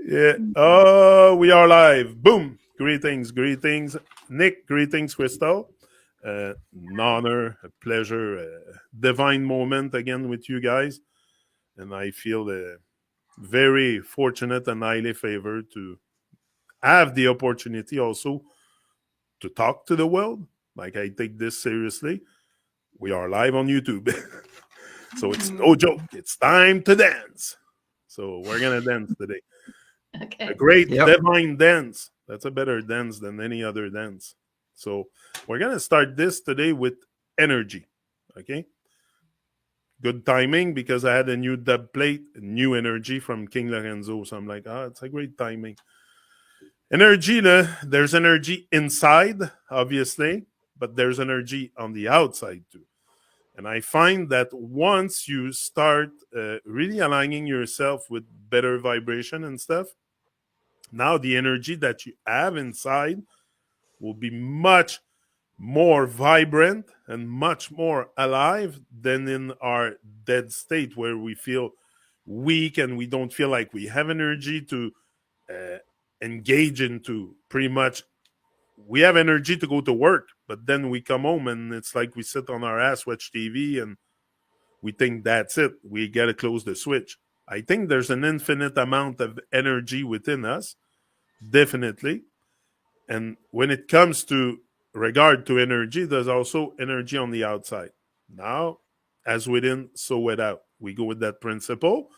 Yeah. Oh, we are live. Boom. Greetings, greetings. Nick, greetings, Crystal. An honor, a pleasure, a divine moment again with you guys. And I feel very fortunate and highly favored to have the opportunity also to talk to the world. Like, I take this seriously. We are live on YouTube. So it's no joke. It's time to dance. So we're going to dance today. A Okay. great Yep. divine dance. That's a better dance than any other dance. So we're gonna start this today with energy. Okay. Good timing because I had a new dub plate, new energy from King Lorenzo. So I'm like, it's a great timing. Energy, there's energy inside, obviously, but there's energy on the outside too. And I find that once you start really aligning yourself with better vibration and stuff, now the energy that you have inside will be much more vibrant and much more alive than in our dead state where we feel weak and we don't feel like we have energy to uh, engage into pretty much. We have energy to go to work, but then we come home and it's like we sit on our ass, watch TV, and we think that's it. We got to close the switch. I think there's an infinite amount of energy within us, definitely. And when it comes to regard to energy, there's also energy on the outside. Now, as within, so without. We go with that principle.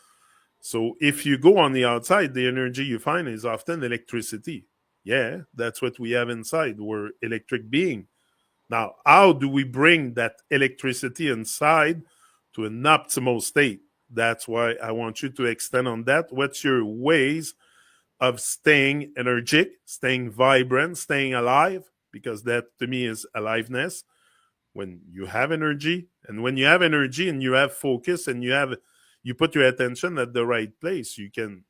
So if you go on the outside, the energy you find is often electricity. Yeah, that's what we have inside. We're electric being. Now, how do we bring that electricity inside to an optimal state? That's why I want you to extend on that. What's your ways of staying energetic, staying vibrant, staying alive? Because that to me is aliveness. When you have energy, and when you have energy and you have focus and you put your attention at the right place, you can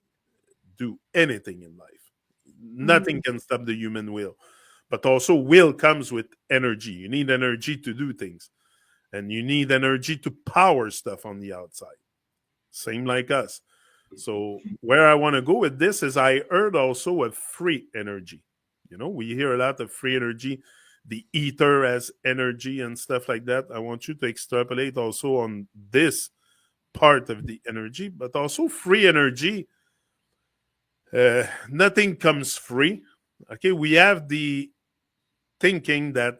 do anything in life. Nothing can stop the human will. But also will comes with energy. You need energy to do things. And you need energy to power stuff on the outside. Same like us. So where I want to go with this is I heard also of free energy. You know, we hear a lot of free energy, the ether as energy and stuff like that. I want you to extrapolate also on this part of the energy, but also free energy. Nothing comes free. Okay, we have the thinking that,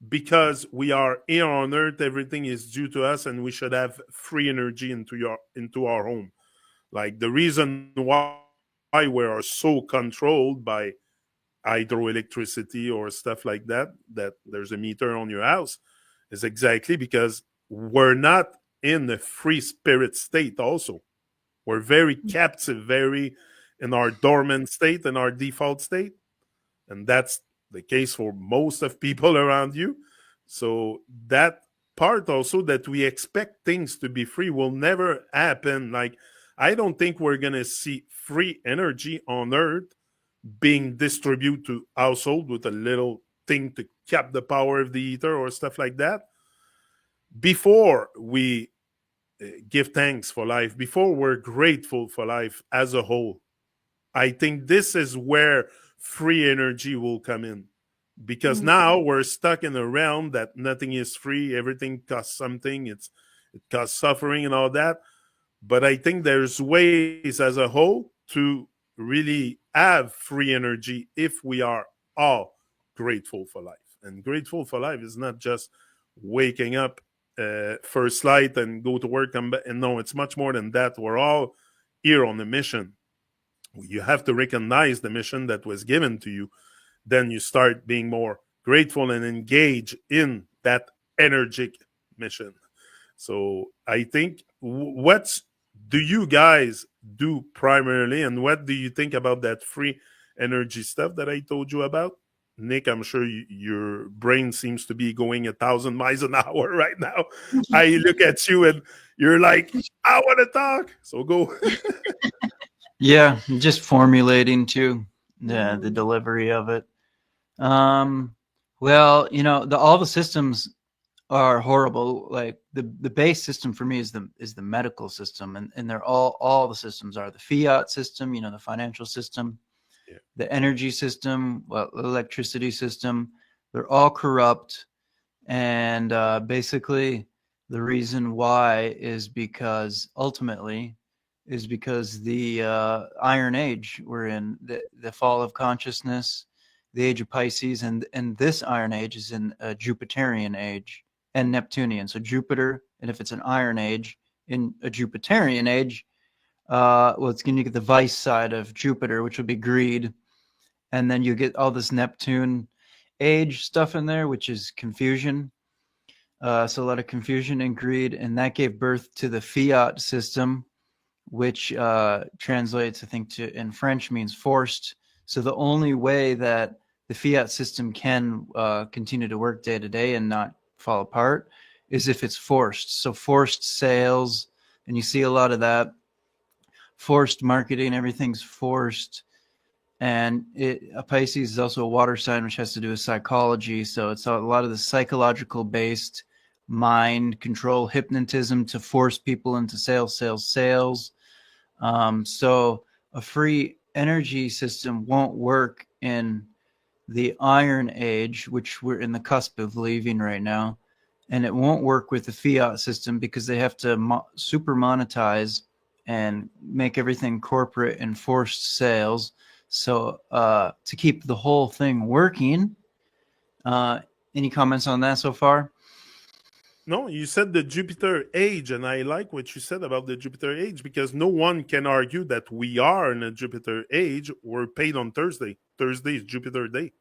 because we are here on earth, everything is due to us and we should have free energy into our home. Like the reason why we are so controlled by hydroelectricity or stuff like that there's a meter on your house, is exactly because we're not in the free spirit state also. We're very captive, very in our dormant state, in our default state. And that's the case for most of people around you. So that part also that we expect things to be free will never happen. Like, I don't think we're going to see free energy on earth being distributed to household with a little thing to cap the power of the ether or stuff like that. Before we give thanks for life, before we're grateful for life as a whole, I think this is where free energy will come in. Because now we're stuck in a realm that nothing is free, everything costs something, it costs suffering and all that. But I think there's ways as a whole to really have free energy if we are all grateful for life. And grateful for life is not just waking up first light and go to work, come back. And no, it's much more than that. We're all here on a mission. You have to recognize the mission that was given to you. Then you start being more grateful and engage in that energetic mission. So I think what do you guys do primarily, and what do you think about that free energy stuff that I told you about? Nick, I'm sure your brain seems to be going 1,000 miles an hour right now. I look at you and you're like, I want to talk. So go. Yeah, just formulating too the delivery of it. Well, all the systems are horrible. Like the base system for me is the medical system, and they're all the systems are the fiat system, the financial system, Yeah. the energy system, electricity system. They're all corrupt, and basically the reason why is because ultimately is because the Iron Age we're in, the fall of consciousness, the age of Pisces, and this Iron Age is in a Jupiterian age and Neptunian. So Jupiter, and if it's an Iron Age in a Jupiterian age, well, it's going to get the vice side of Jupiter, which would be greed, and then you get all this Neptune age stuff in there, which is confusion. So a lot of confusion and greed, and that gave birth to the fiat system, which translates, I think, to in French means forced. So the only way that the fiat system can continue to work day to day and not fall apart is if it's forced. So forced sales, and you see a lot of that. Forced marketing, everything's forced. And Pisces is also a water sign, which has to do with psychology. So it's a lot of the psychological based mind control, hypnotism to force people into sales. So a free energy system won't work in the Iron Age, which we're in the cusp of leaving right now. And it won't work with the fiat system because they have to super monetize and make everything corporate and forced sales. So to keep the whole thing working, any comments on that so far? No, you said the Jupiter age, and I like what you said about the Jupiter age because no one can argue that we are in a Jupiter age. We're paid on Thursday. Thursday is Jupiter day.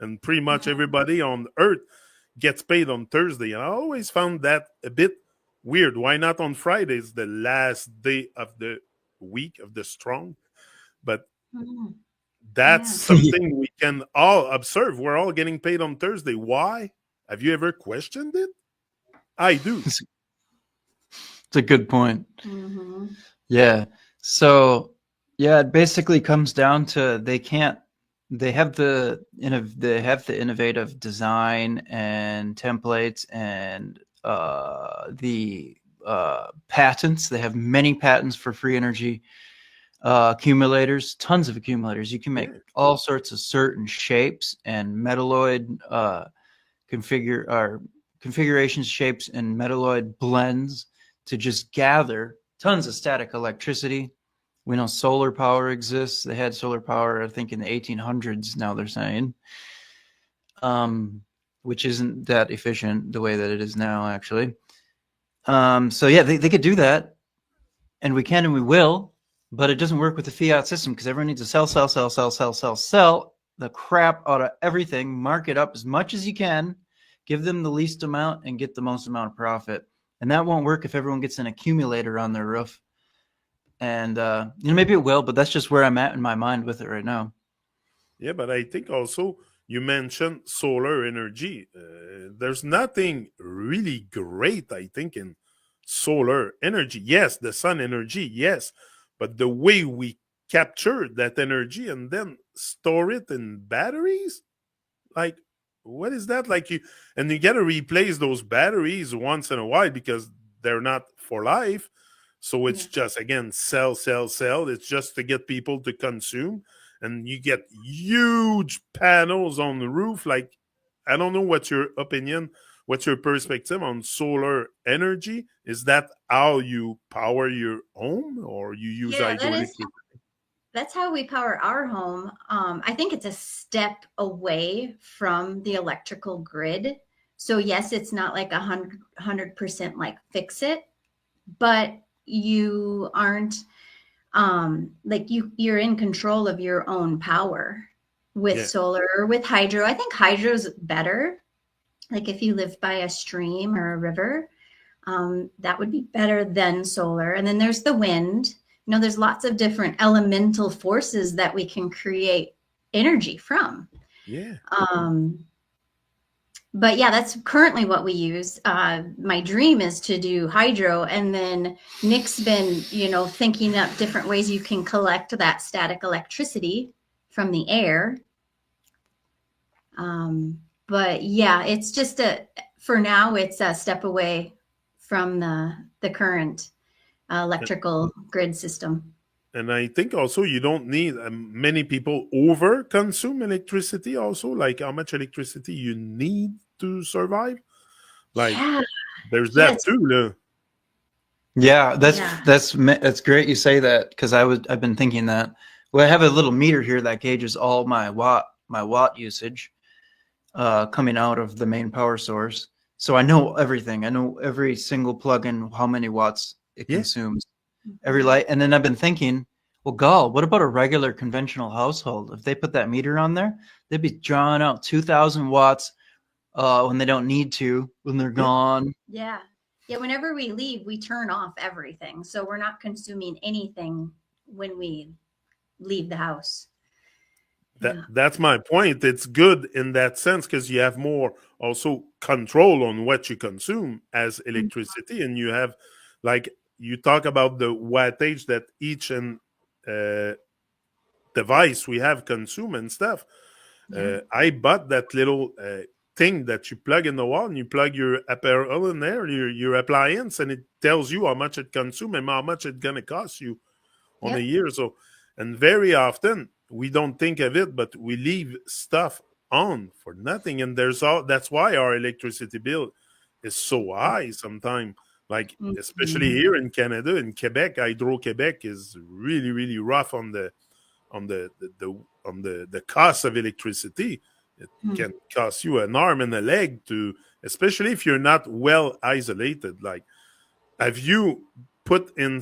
And pretty much everybody on Earth gets paid on Thursday. And I always found that a bit weird. Why not on Fridays, the last day of the week of the strong? But Mm, that's yeah. something we can all observe. We're all getting paid on Thursday. Why? Have you ever questioned it? I do. It's a good point. Mm-hmm. Yeah. So yeah, it basically comes down to they have the innovative design and templates and the patents. They have many patents for free energy accumulators, tons of accumulators. You can make all sorts of certain shapes and metalloid configurations, shapes, and metalloid blends to just gather tons of static electricity. We know solar power exists. They had solar power, I think, in the 1800s, now they're saying, which isn't that efficient the way that it is now, actually. So, yeah, they could do that, and we can and we will, but it doesn't work with the fiat system because everyone needs to sell the crap out of everything, mark it up as much as you can, give them the least amount, and get the most amount of profit. And that won't work if everyone gets an accumulator on their roof. And maybe it will, but that's just where I'm at in my mind with it right now. Yeah, but I think also you mentioned solar energy. There's nothing really great, I think, in solar energy. Yes, the sun energy, yes, but the way we capture that energy and then store it in batteries, like what is that? Like you got to replace those batteries once in a while because they're not for life. So it's just again sell. It's just to get people to consume, and you get huge panels on the roof. Like I don't know what's your opinion, what's your perspective on solar energy? Is that how you power your home, or you use Yeah, hydroelectric? that's how we power our home. I think it's a step away from the electrical grid. So yes, it's not like 100% like fix it, but you aren't like you're in control of your own power with solar or with hydro. I think hydro's better. Like if you lived by a stream or a river, that would be better than solar. And then there's the wind. There's lots of different elemental forces that we can create energy from. Yeah. But yeah, that's currently what we use. My dream is to do hydro, and then Nick's been, thinking up different ways you can collect that static electricity from the air. But yeah, it's just for now, it's a step away from the current electrical grid system. And I think also you don't need many people over consume electricity also, like how much electricity you need to survive. Like Yeah. there's Yeah, that too. Yeah, Yeah. that's great you say that, because I've been thinking that. Well, I have a little meter here that gauges all my watt usage coming out of the main power source. So I know everything. I know every single plug-in, how many watts it Yeah. consumes, every light. And then I've been thinking, well, gall, what about a regular conventional household? If they put that meter on there, they'd be drawing out 2,000 watts when they don't need to, when they're gone. Yeah. Yeah. Whenever we leave, we turn off everything. So we're not consuming anything when we leave the house. That's my point. It's good in that sense because you have more also control on what you consume as electricity, and you have, like, you talk about the wattage that each and device we have consume and stuff. I bought that little thing that you plug in the wall, and you plug your apparel in there, your appliance, and it tells you how much it consumes and how much it's gonna cost you on a year. So, and very often we don't think of it, but we leave stuff on for nothing, and that's why our electricity bill is so high sometimes. Like especially here in Canada, in Quebec, Hydro-Quebec is really, really rough on the cost of electricity. It can cost you an arm and a leg to, especially if you're not well isolated. Like, have you put in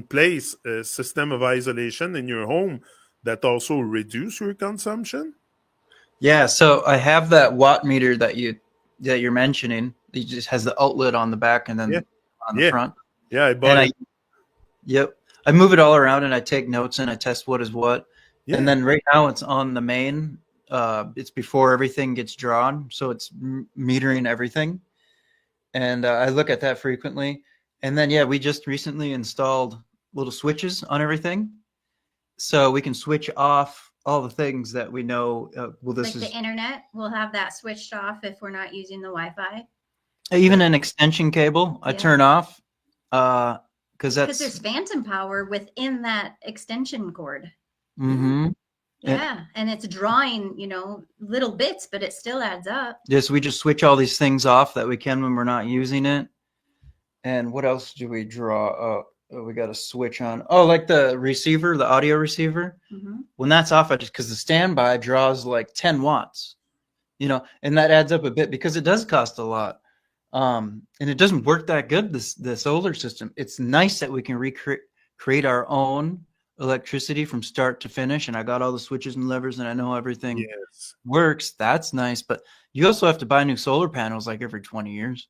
place a system of isolation in your home that also reduce your consumption? Yeah, so I have that watt meter that you're mentioning. It just has the outlet on the back and then on the front. Yeah, I bought it. Yep. I move it all around and I take notes and I test what is what. Yeah. And then right now it's on the main. It's before everything gets drawn, so it's metering everything. And I look at that frequently. And then, we just recently installed little switches on everything. So we can switch off all the things that we know. This is the internet. We'll have that switched off if we're not using the Wi-Fi. Even an extension cable I turn off because there's phantom power within that extension cord. Mm-hmm. Yeah, and it's drawing, little bits, but it still adds up. Yes, we just switch all these things off that we can when we're not using it. And what else do we draw? We got a switch on. Oh, like the receiver, the audio receiver. When that's off, because the standby draws like 10 watts, and that adds up a bit because it does cost a lot. And it doesn't work that good, the solar system. It's nice that we can create our own electricity from start to finish, and I got all the switches and levers and I know everything works. That's nice, but you also have to buy new solar panels like every 20 years.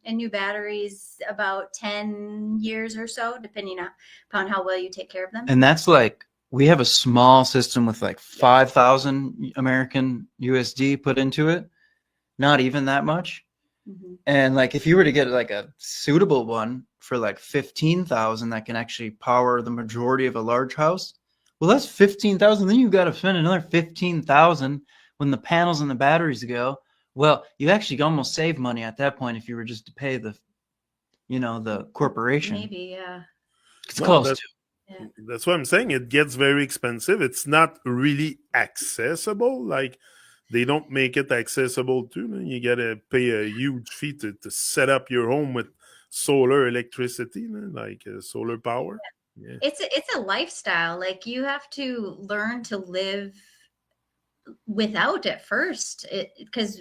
And new batteries about 10 years or so, depending upon how well you take care of them. And that's like, we have a small system with like 5,000 American USD put into it, not even that much. And like, if you were to get like a suitable one for like 15,000 that can actually power the majority of a large house, well, that's 15,000. Then you've got to spend another 15,000 when the panels and the batteries go. Well, you actually almost save money at that point if you were just to pay the corporation. Maybe, yeah. It's close to. That's what I'm saying. It gets very expensive. It's not really accessible. Like, they don't make it accessible too. You got to pay a huge fee to set up your home with solar electricity, like solar power. Yeah. It's a lifestyle. Like, you have to learn to live without at first, because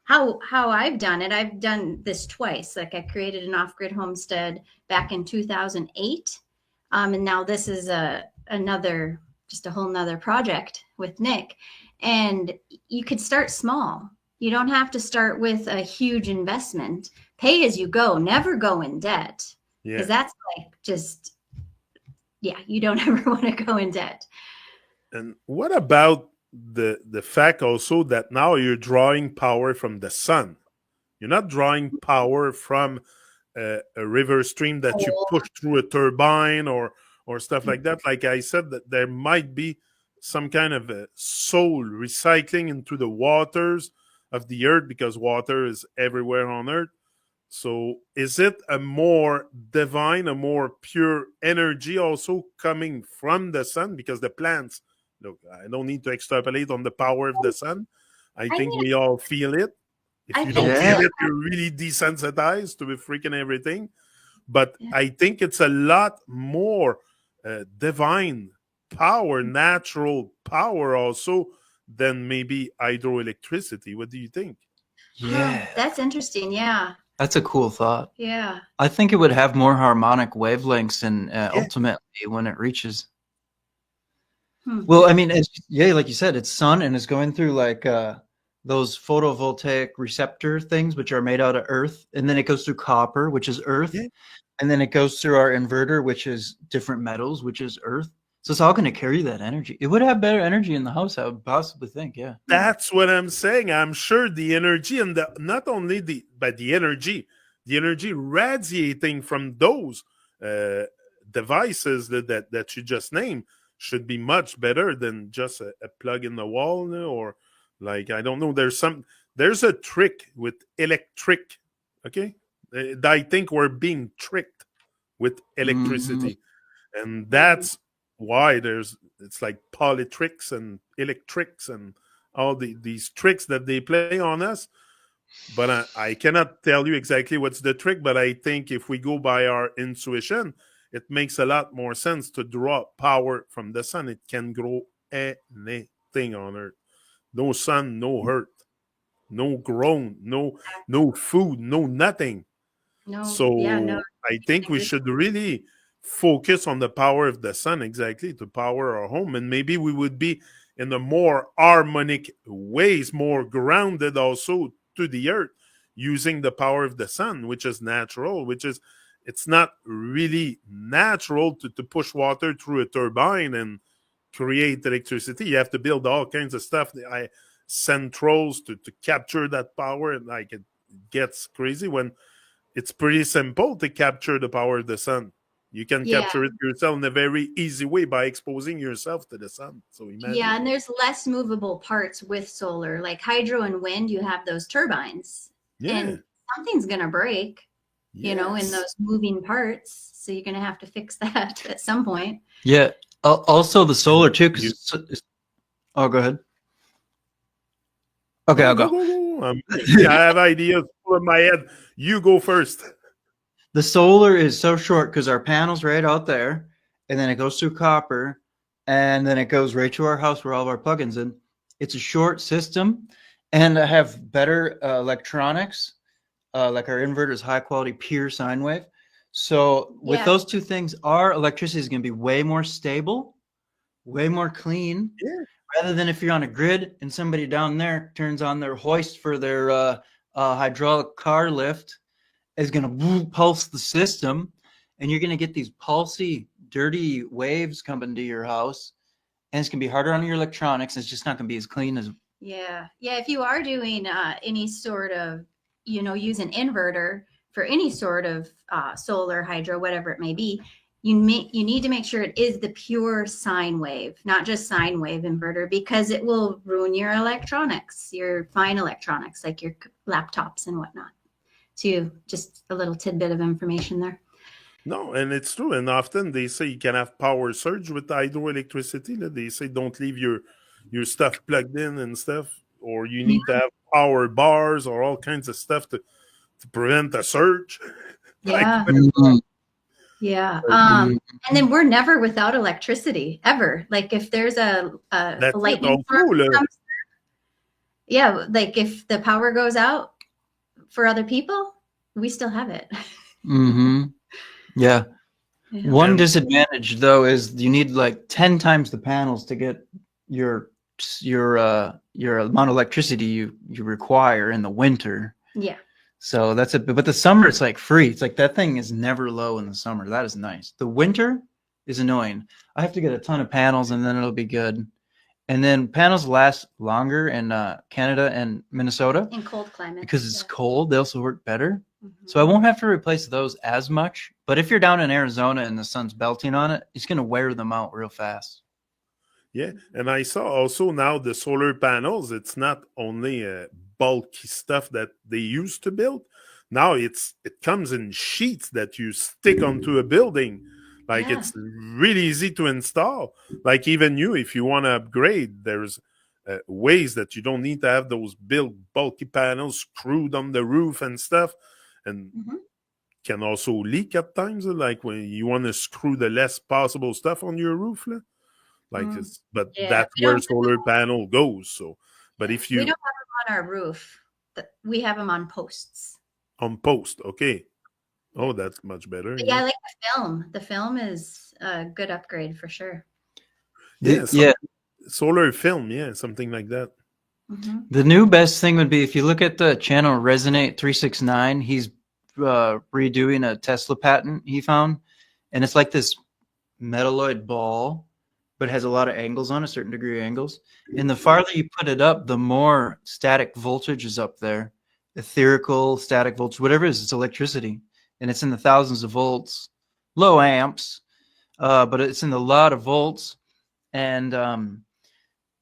how I've done it. I've done this twice. Like, I created an off-grid homestead back in 2008, and now this is a whole nother project with Nick. And you could start small. You don't have to start with a huge investment. Pay as you go. Never go in debt, because that's you don't ever want to go in debt. And what about the fact also that now you're drawing power from the sun? You're not drawing power from a river stream that you push through a turbine or stuff like that. Like I said, that there might be some kind of soul recycling into the waters of the earth because water is everywhere on earth. So is it a more divine, a more pure energy also coming from the sun? Because the plants, look, I don't need to extrapolate on the power of the sun. I I think mean, we all feel it. If I you think don't Yeah. feel it, you're really desensitized to freaking everything. But Yeah. I think it's a lot more divine power, natural power also than maybe hydroelectricity. What do you think? Yeah. That's interesting. Yeah. That's a cool thought. Yeah. I think it would have more harmonic wavelengths and Yeah. ultimately when it reaches. Hmm. Well, I mean, like you said, it's sun and it's going through like those photovoltaic receptor things, which are made out of earth. And then it goes through copper, which is earth. Yeah. And then it goes through our inverter, which is different metals, which is earth. So it's all going to carry that energy. It would have better energy in the house, I would possibly think. Yeah. That's what I'm saying. I'm sure the energy and not only the energy radiating from those devices that you just named should be much better than just a plug in the wall, or like, I don't know. There's a trick with electric. Okay, I think we're being tricked with electricity, and that's why it's like polytricks and electrics and all these tricks that they play on us. But I cannot tell you exactly what's the trick, but I think if we go by our intuition, it makes a lot more sense to draw power from the sun. It can grow anything on earth. No sun, no earth, no grown, no food, no nothing. No. So Yeah. No. I think we should really focus on the power of the sun, exactly, to power our home. And maybe we would be in a more harmonic ways, more grounded also to the earth, using the power of the sun, which is natural, it's not really natural to push water through a turbine and create electricity. You have to build all kinds of stuff, centrals to capture that power. And like, it gets crazy when it's pretty simple to capture the power of the sun. You can Yeah. capture it yourself in a very easy way by exposing yourself to the sun. So imagine. Yeah, and there's less movable parts with solar. Like hydro and wind, you have those turbines. Yeah. And something's going to break, in Yes. those moving parts. So you're going to have to fix that at some point. Yeah. Also the solar too. 'Cause oh, go ahead. Okay, I'll go. I have ideas full in my head. You go first. The solar is so short because our panel's right out there, and then it goes through copper, and then it goes right to our house where all of our plugins in. It's a short system, and I have better electronics, like our inverter is high quality pure sine wave. So with Yeah. those two things, our electricity is going to be way more stable, way more clean. Yeah. Rather than if you're on a grid and somebody down there turns on their hoist for their hydraulic car lift, is going to pulse the system, and you're going to get these pulsy, dirty waves coming to your house, and it's going to be harder on your electronics. It's just not going to be as clean as. Yeah. Yeah. If you are doing any sort of, use an inverter for any sort of solar, hydro, whatever it may be, you need to make sure it is the pure sine wave, not just sine wave inverter, because it will ruin your electronics, your fine electronics, like your laptops and whatnot. So just a little tidbit of information there. No, and it's true. And often they say you can have power surge with hydroelectricity. They say don't leave your stuff plugged in and stuff, or you need to have power bars or all kinds of stuff to prevent a surge. Yeah. Yeah. And then we're never without electricity ever. Like if there's a lightning storm comes, yeah, like if the power goes out for other people, we still have it. Yeah. One disadvantage though is you need like 10 times the panels to get your amount of electricity you require in the winter. Yeah. So that's it. But the summer, it's like free. It's like that thing is never low in the summer. That is nice. The winter is annoying. I have to get a ton of panels and then it'll be good. And then panels last longer in Canada and Minnesota. In cold climates. Because it's cold. They also work better. So I won't have to replace those as much. But if you're down in Arizona and the sun's belting on it, it's going to wear them out real fast. Yeah. And I saw also now the solar panels, it's not only bulky stuff that they used to build. Now it comes in sheets that you stick onto a building. Like Yeah. it's really easy to install. Like even you, if you want to upgrade, there's ways that you don't need to have those big bulky panels screwed on the roof and stuff. And can also leak at times, like when you want to screw the less possible stuff on your roof. Like but that's we where don't solar panel goes. So, but if we you don't have them on our roof. We have them on posts. on post, okay. Oh, that's much better. But yeah, I like the film. The film is a good upgrade for sure. Yeah, Yeah. Solar film, yeah, something like that. The new best thing would be if you look at the channel Resonate 369, he's redoing a Tesla patent he found, and it's like this metalloid ball, but it has a lot of angles on a certain degree of angles. And the farther you put it up, the more static voltage is up there. Etherical, static voltage, whatever it is, it's electricity. And it's in the thousands of volts, low amps, but it's in a lot of volts. And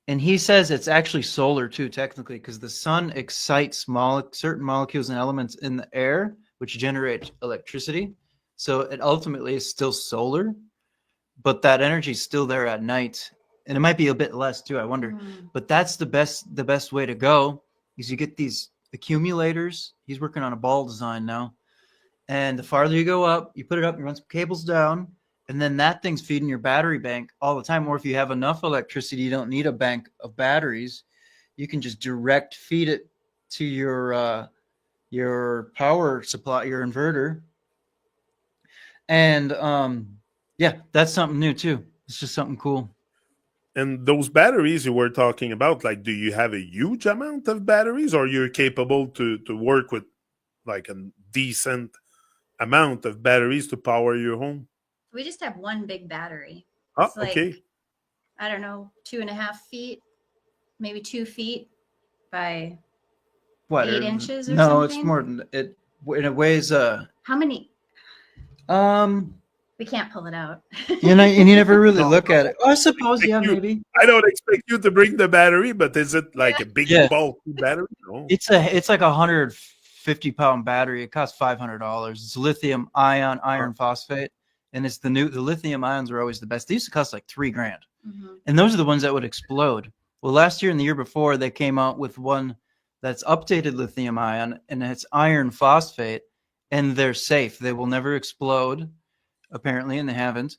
he says it's actually solar too, technically, because the sun excites certain molecules and elements in the air, which generate electricity. So it ultimately is still solar, but that energy is still there at night. And it might be a bit less too, I wonder. But that's the best way to go, is you get these accumulators. He's working on a ball design now. And the farther you go up, you put it up, you run some cables down, and then that thing's feeding your battery bank all the time. Or if you have enough electricity, you don't need a bank of batteries. You can just direct feed it to your power supply, your inverter. And yeah, that's something new too. It's just something cool. And those batteries you were talking about, like, do you have a huge amount of batteries, or you're capable to work with like a decent amount of batteries to power your home? We just have one big battery. Oh, It's like, okay. I don't know, 2.5 feet, maybe 2 feet by What? 8 inches or no, something? it's more than it. And it weighs How many? um. We can't pull it out. You know, and you never really look at it. Oh, I suppose, yeah, maybe. I don't expect you to bring the battery, but is it like a big bulky battery? No. It's like 150-pound battery. It costs $500. It's lithium ion iron phosphate, and it's the lithium ions are always the best. They used to cost like $3,000, and those are the ones that would explode. Well, last year and the year before, they came out with one that's updated lithium ion, and it's iron phosphate, and they're safe. They will never explode, apparently, and they haven't.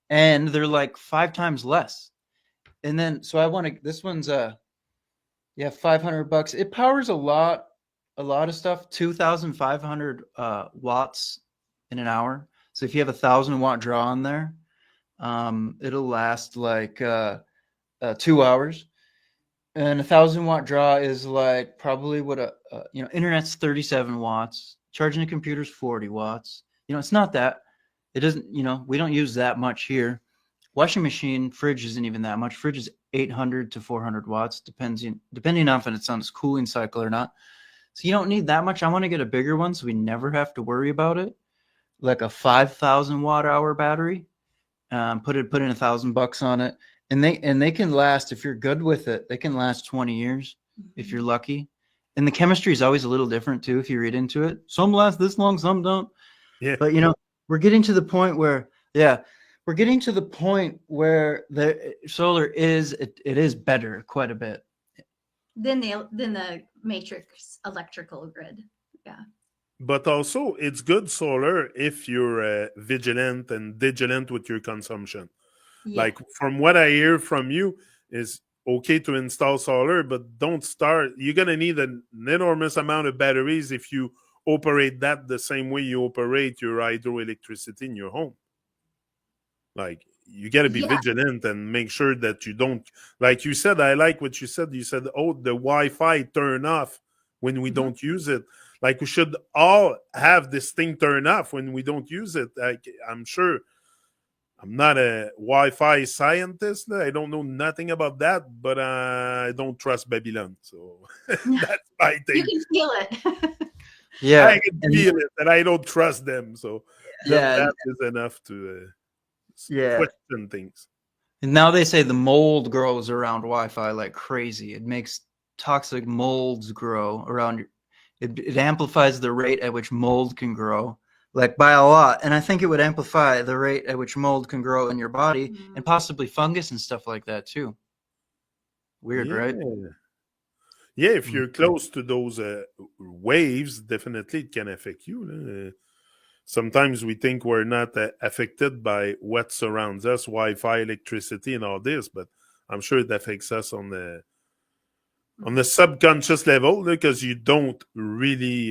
And they're like 5 times less. And then, so I want to, this one's $500. It powers a lot of stuff, 2,500 watts in an hour. So if you have 1,000-watt draw on there, it'll last like 2 hours. And 1,000-watt draw is like probably what internet's 37 watts. Charging a computer's 40 watts. It's not that. It doesn't, we don't use that much here. Washing machine, fridge isn't even that much. Fridge is 800 to 400 watts, depending on if it's on its cooling cycle or not. So you don't need that much. I want to get a bigger one so we never have to worry about it. Like a 5,000 watt hour battery. Put in $1,000 on it. And they can last, if you're good with it, they can last 20 years if you're lucky. And the chemistry is always a little different too if you read into it. Some last this long, some don't. Yeah. But we're getting to the point where, the solar is better quite a bit than the matrix electrical grid. Yeah. But also, it's good solar if you're vigilant and vigilant with your consumption. Yeah. Like, from what I hear from you, is okay to install solar, but don't start. You're going to need an enormous amount of batteries if you operate that the same way you operate your hydroelectricity in your home. Like, you got to be vigilant and make sure that you don't, like you said, I like what you said. You said, the Wi-Fi turn off when we don't use it. Like, we should all have this thing turn off when we don't use it. Like, I'm sure I'm not a Wi-Fi scientist. I don't know nothing about that, but I don't trust Babylon. So that's my thing. You can feel it. Yeah, I can feel it, and I don't trust them. So that is enough to question things. And now they say the mold grows around Wi-Fi like crazy. It makes toxic molds grow around your, it amplifies the rate at which mold can grow, like by a lot. And I think it would amplify the rate at which mold can grow in your body and possibly fungus and stuff like that too. Weird, Yeah. right? Yeah, if you're close to those waves, definitely it can affect you. Sometimes we think we're not affected by what surrounds us, Wi-Fi, electricity, and all this, but I'm sure it affects us on the subconscious level, because you don't really.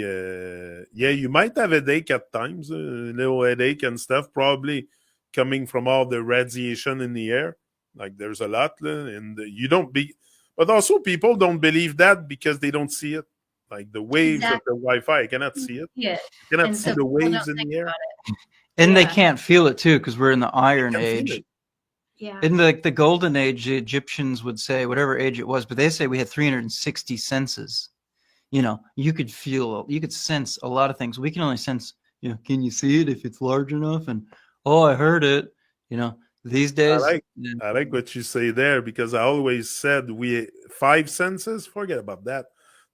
You might have a headache at times, a little headache and stuff, probably coming from all the radiation in the air. Like there's a lot, and you don't be. But also, people don't believe that because they don't see it. Like the waves of the Wi-Fi, I cannot see it. Yeah. I cannot And see so the people waves don't in think the air. about it. And they Yeah. can't feel it too, because we're in the Iron They can't feel Age. it. Yeah. In the Golden Age, the Egyptians would say, whatever age it was, but they say we had 360 senses. You know, you could feel, you could sense a lot of things. We can only sense, you know, can you see it if it's large enough? And, oh, I heard it. You know, these days. I like what you say there, because I always said we 5 senses. Forget about that.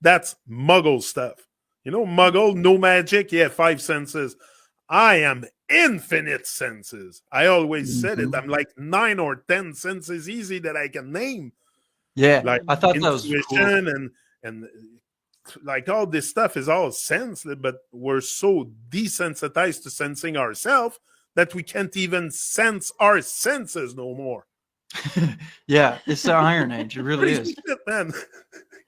That's Muggle stuff. You know, Muggle, no magic. Yeah, 5 senses. I am infinite senses. I always said it. I'm like 9 or 10 senses easy that I can name. Yeah, Like I thought that was intuition cool. and like all this stuff is all sense, but we're so desensitized to sensing ourselves that we can't even sense our senses no more. Yeah, it's the Iron Age. It really Crazy is. shit, man.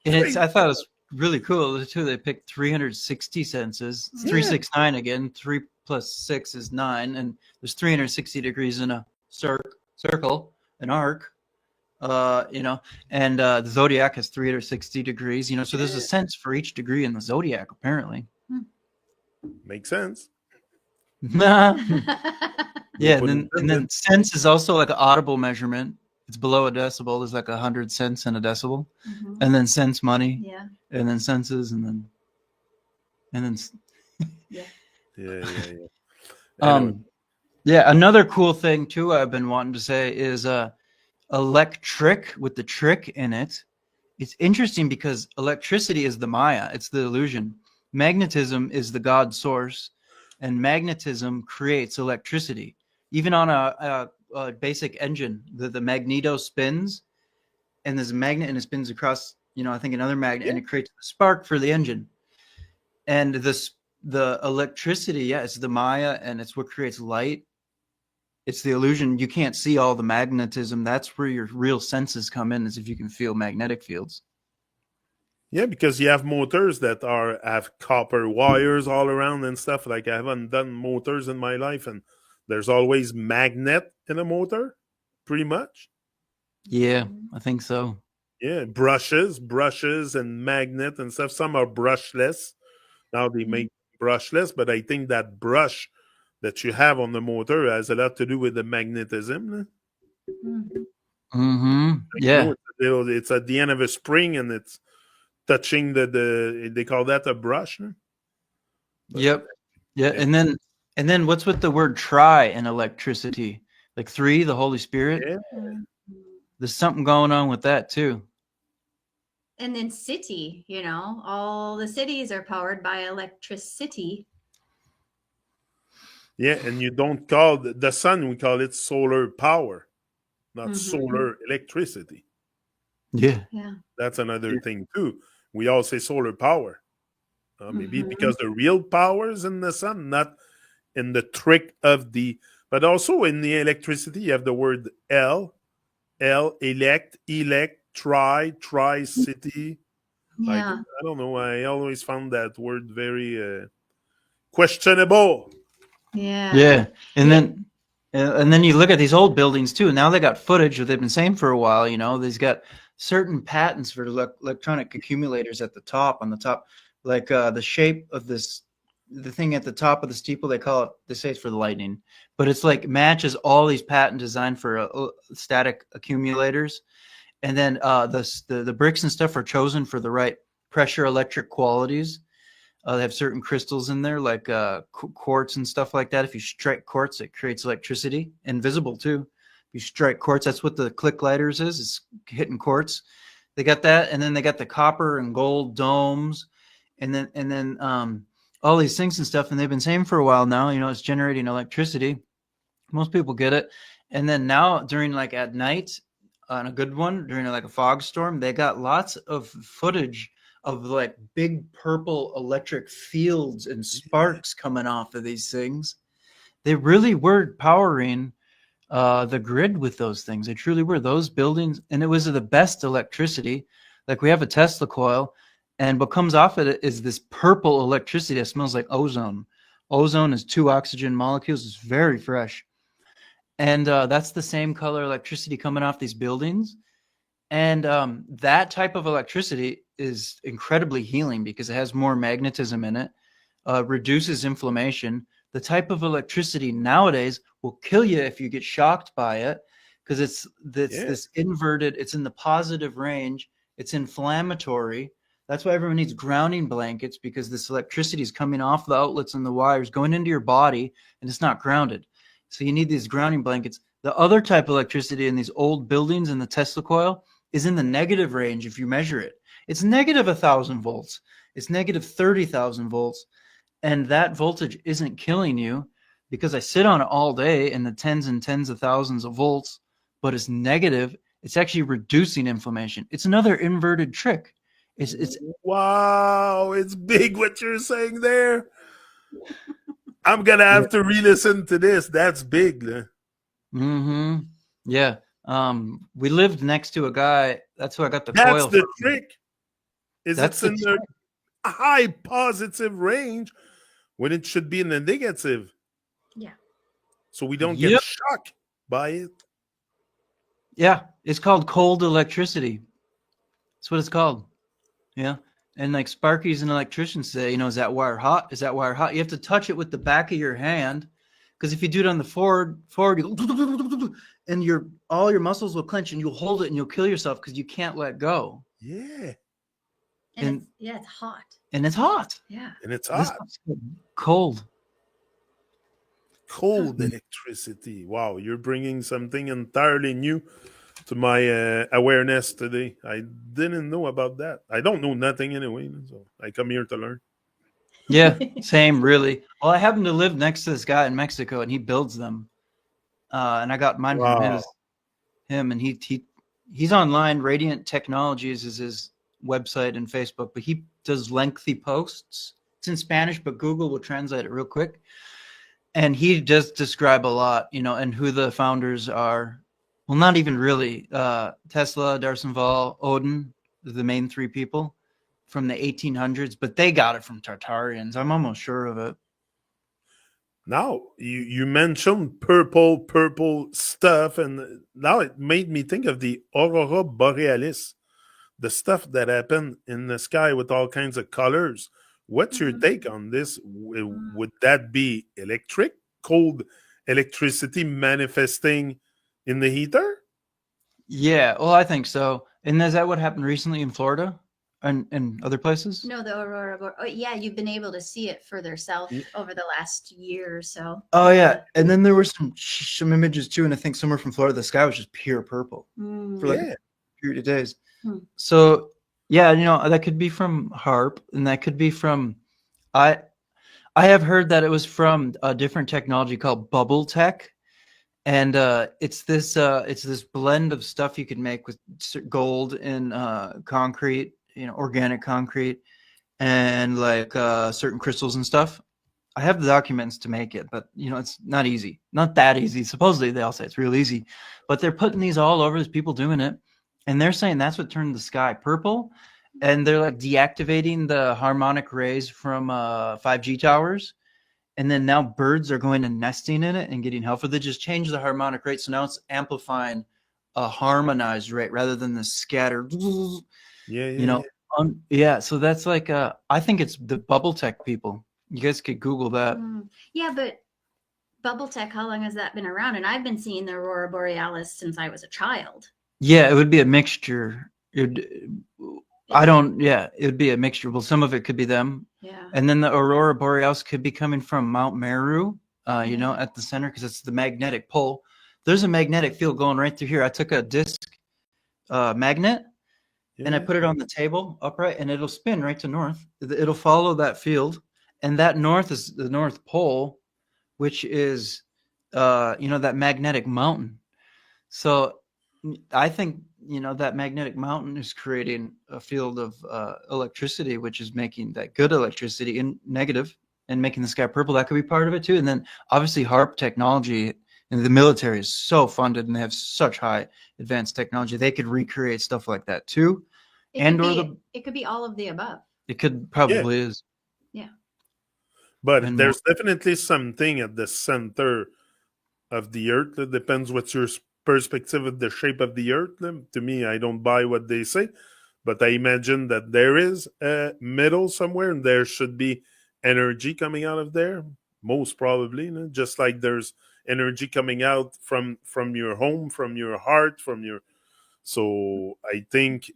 And it's, I thought it was really cool too. They picked 360 senses. It's 369 again. 3 plus 6 is 9, and there's 360 degrees in a circle, an arc. You know, and the zodiac has 360 degrees. You know, so there's a sense for each degree in the zodiac, apparently. Makes sense. Yeah, and then sense is also like an audible measurement. It's below a decibel. There's like 100 cents in a decibel, and then sense money, and then senses, and then Anyway. Yeah. Another cool thing too I've been wanting to say is electric with the trick in it. It's interesting because electricity is the Maya. It's the illusion. Magnetism is the God source, and magnetism creates electricity. Even on a basic engine, the magneto spins, and there's a magnet, and it spins across, you know, I think another magnet, and it creates a spark for the engine. And the electricity, it's the Maya, and it's what creates light. It's the illusion. You can't see all the magnetism. That's where your real senses come in, is if you can feel magnetic fields. Yeah, because you have motors that have copper wires all around and stuff. Like I haven't done motors in my life, and there's always magnet in a motor, pretty much. Yeah, I think so. Yeah, brushes and magnet and stuff. Some are brushless. Now they make brushless, but I think that brush that you have on the motor has a lot to do with the magnetism. Yeah. It's at the end of a spring, and it's touching they call that a brush. Yep. Yeah. And then what's with the word tri and electricity? Like 3, the Holy Spirit. Yeah. There's something going on with that too. And then city, you know, all the cities are powered by electricity. Yeah, and you don't call the sun, we call it solar power, not solar electricity. Yeah. That's another thing too. We all say solar power. Maybe because the real power is in the sun, not in the trick of but also in the electricity, you have the word elect, tri-city. Like, I don't know. I always found that word very questionable. Yeah. And then you look at these old buildings too. Now they got footage that they've been saying for a while. You know, they've got certain patents for electronic accumulators at the top, like the shape of the thing at the top of the steeple. They say it's for the lightning, but it's like matches all these patent design for static accumulators. And then the bricks and stuff are chosen for the right pressure electric qualities. They have certain crystals in there, like quartz and stuff like that. If you strike quartz, it creates electricity, invisible too. If you strike quartz, that's what the click lighters is hitting quartz. They got that, and then they got the copper and gold domes, and then all these things and stuff. And they've been saying for a while now, you know, it's generating electricity. Most people get it. And then now during like at night on a good one, during like a fog storm, they got lots of footage of like big purple electric fields and sparks coming off of these things. They really were powering the grid with those things. They truly were. Those buildings, and it was the best electricity. Like we have a Tesla coil, and what comes off of it is this purple electricity that smells like ozone. Ozone is 2 oxygen molecules. It's very fresh. And that's the same color electricity coming off these buildings. And that type of electricity is incredibly healing because it has more magnetism in it, reduces inflammation. The type of electricity nowadays will kill you if you get shocked by it because it's this inverted, it's in the positive range, it's inflammatory. That's why everyone needs grounding blankets, because this electricity is coming off the outlets and the wires going into your body and it's not grounded. So you need these grounding blankets. The other type of electricity in these old buildings in the Tesla coil is in the negative range if you measure it. It's negative 1,000 volts. It's negative 30,000 volts. And that voltage isn't killing you because I sit on it all day in the tens and tens of thousands of volts, but it's negative. It's actually reducing inflammation. It's another inverted trick. It's wow, it's big what you're saying there. I'm gonna have to re-listen to this. That's big. Mm-hmm. Yeah. We lived next to a guy. That's who I got the That's coil the from. trick. Is That's it's in the high positive range when it should be in the negative. Yeah. So we don't get shocked by it. Yeah. It's called cold electricity. That's what it's called. Yeah. And like Sparky's an electrician say, you know, is that wire hot? Is that wire hot? You have to touch it with the back of your hand. Because if you do it on the forward, you go, and all your muscles will clench and you'll hold it and you'll kill yourself because you can't let go. Yeah. And it's hot. And it's hot. Yeah. And it's hot. Cold. Cold electricity. Wow, you're bringing something entirely new to my awareness today. I didn't know about that. I don't know nothing anyway, so I come here to learn. Yeah, same, really. Well, I happen to live next to this guy in Mexico, and he builds them. And I got mine from him, and he's online. Radiant Technologies is his website and Facebook, but he does lengthy posts. It's in Spanish, but Google will translate it real quick. And he does describe a lot, you know, and who the founders are. Well, not even really. Tesla, Darsenval, Odin, the main 3 people from the 1800s, but they got it from Tartarians. I'm almost sure of it. Now, you mentioned purple stuff, and now it made me think of the Aurora Borealis, the stuff that happened in the sky with all kinds of colors. What's your take on this? Would that be cold electricity manifesting in the heater? Yeah, well, I think so. And is that what happened recently in Florida and other places? No, the Aurora. Yeah, you've been able to see it further south over the last year or so. Oh, yeah. And then there were some images too, and I think somewhere from Florida, the sky was just pure purple for like a period of days. So, yeah, you know, that could be from HARP, and that could be from I have heard that it was from a different technology called bubble tech. And it's this blend of stuff you can make with gold and concrete, you know, organic concrete, and like certain crystals and stuff. I have the documents to make it, but you know, it's not easy, not that easy. Supposedly they all say it's real easy, but they're putting these all over. There's people doing it, and they're saying that's what turned the sky purple, and they're like deactivating the harmonic rays from 5G towers. And then now birds are going and nesting in it and getting healthy. They just changed the harmonic rate. So now it's amplifying a harmonized rate rather than the scattered. Yeah. So that's like, I think it's the bubble tech people. You guys could Google that. Yeah, but bubble tech, how long has that been around? And I've been seeing the Aurora Borealis since I was a child. Yeah, it would be a mixture. It would be a mixture. Well, some of it could be them. Yeah. And then the Aurora Borealis could be coming from Mount Meru, you know, at the center, because it's the magnetic pole. There's a magnetic field going right through here. I took a disc magnet, and I put it on the table upright, and it'll spin right to north. It'll follow that field, and that north is the North Pole, which is, that magnetic mountain. So I think, that magnetic mountain is creating a field of electricity, which is making that good electricity in negative and making the sky purple. That could be part of it too. And then obviously HARP technology, and the military is so funded and they have such high advanced technology. They could recreate stuff like that too. It could be all of the above. It could probably is. Yeah. But And there's definitely something at the center of the Earth. It depends what's your perspective of the shape of the Earth. To me, I don't buy what they say, but I imagine that there is a middle somewhere, and there should be energy coming out of there, most probably. Just like there's energy coming out from your home, from your heart, from your. So I think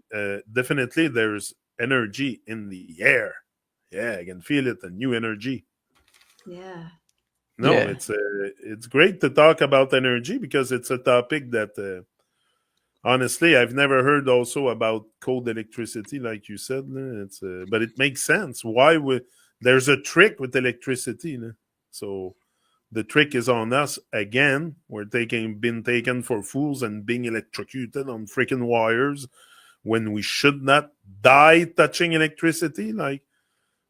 definitely there's energy in the air. Yeah, I can feel it, a new energy. Yeah. No, Yeah. it's great to talk about energy because it's a topic that honestly I've never heard also about cold electricity, like you said. It's but it makes sense. Why would there's a trick with electricity? So the trick is on us again. We're been taken for fools and being electrocuted on freaking wires when we should not die touching electricity. Like,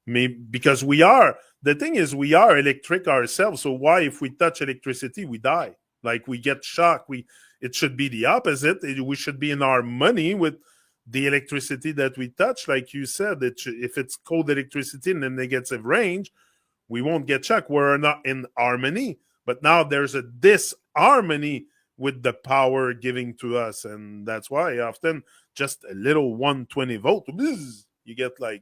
maybe because we are. The thing is, we are electric ourselves. So why, if we touch electricity, we die? Like, we get shocked. It should be the opposite. We should be in harmony with the electricity that we touch. Like you said, if it's cold electricity in the negative range, we won't get shocked. We're not in harmony. But now there's a disharmony with the power giving to us. And that's why often just a little 120 volt, you get like...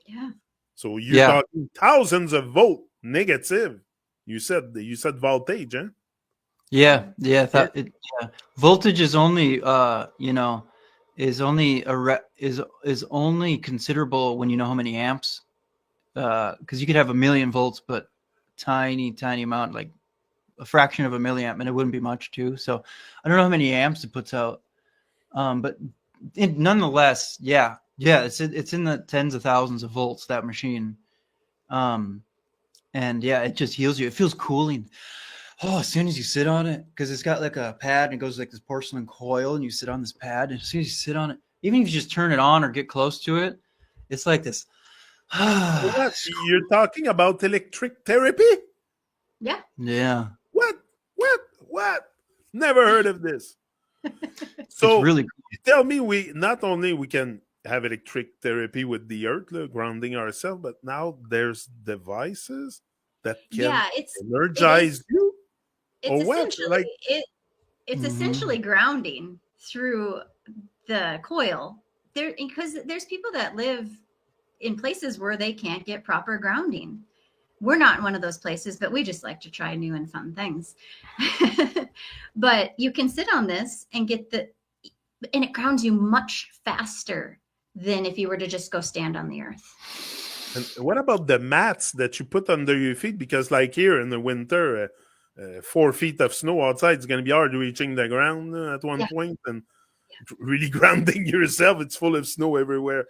Yeah. So you're talking thousands of volt negative. You said voltage, huh? Yeah. Voltage is only, is only considerable when you know how many amps. Because you could have 1,000,000 volts, but tiny amount, like a fraction of a milliamp, and it wouldn't be much too. So I don't know how many amps it puts out, but nonetheless, it's in the tens of thousands of volts, that machine. And yeah, it just heals you. It feels cooling. Oh, as soon as you sit on it, because it's got like a pad and it goes like this porcelain coil, and you sit on this pad, and as soon as you sit on it, even if you just turn it on or get close to it, it's like this. What? You're talking about electric therapy? Yeah. Yeah. What? Never heard of this. So it's really cool. You tell me we can have electric therapy with the earth, grounding ourselves, but now there's devices that can energize you. It's or essentially what? Like, it's essentially grounding through the coil. Because there's people that live in places where they can't get proper grounding. We're not in one of those places, but we just like to try new and fun things. But you can sit on this and and it grounds you much faster than if you were to just go stand on the earth. And what about the mats that you put under your feet? Because like here in the winter, 4 feet of snow outside is going to be hard reaching the ground at one point, and really grounding yourself. It's full of snow everywhere.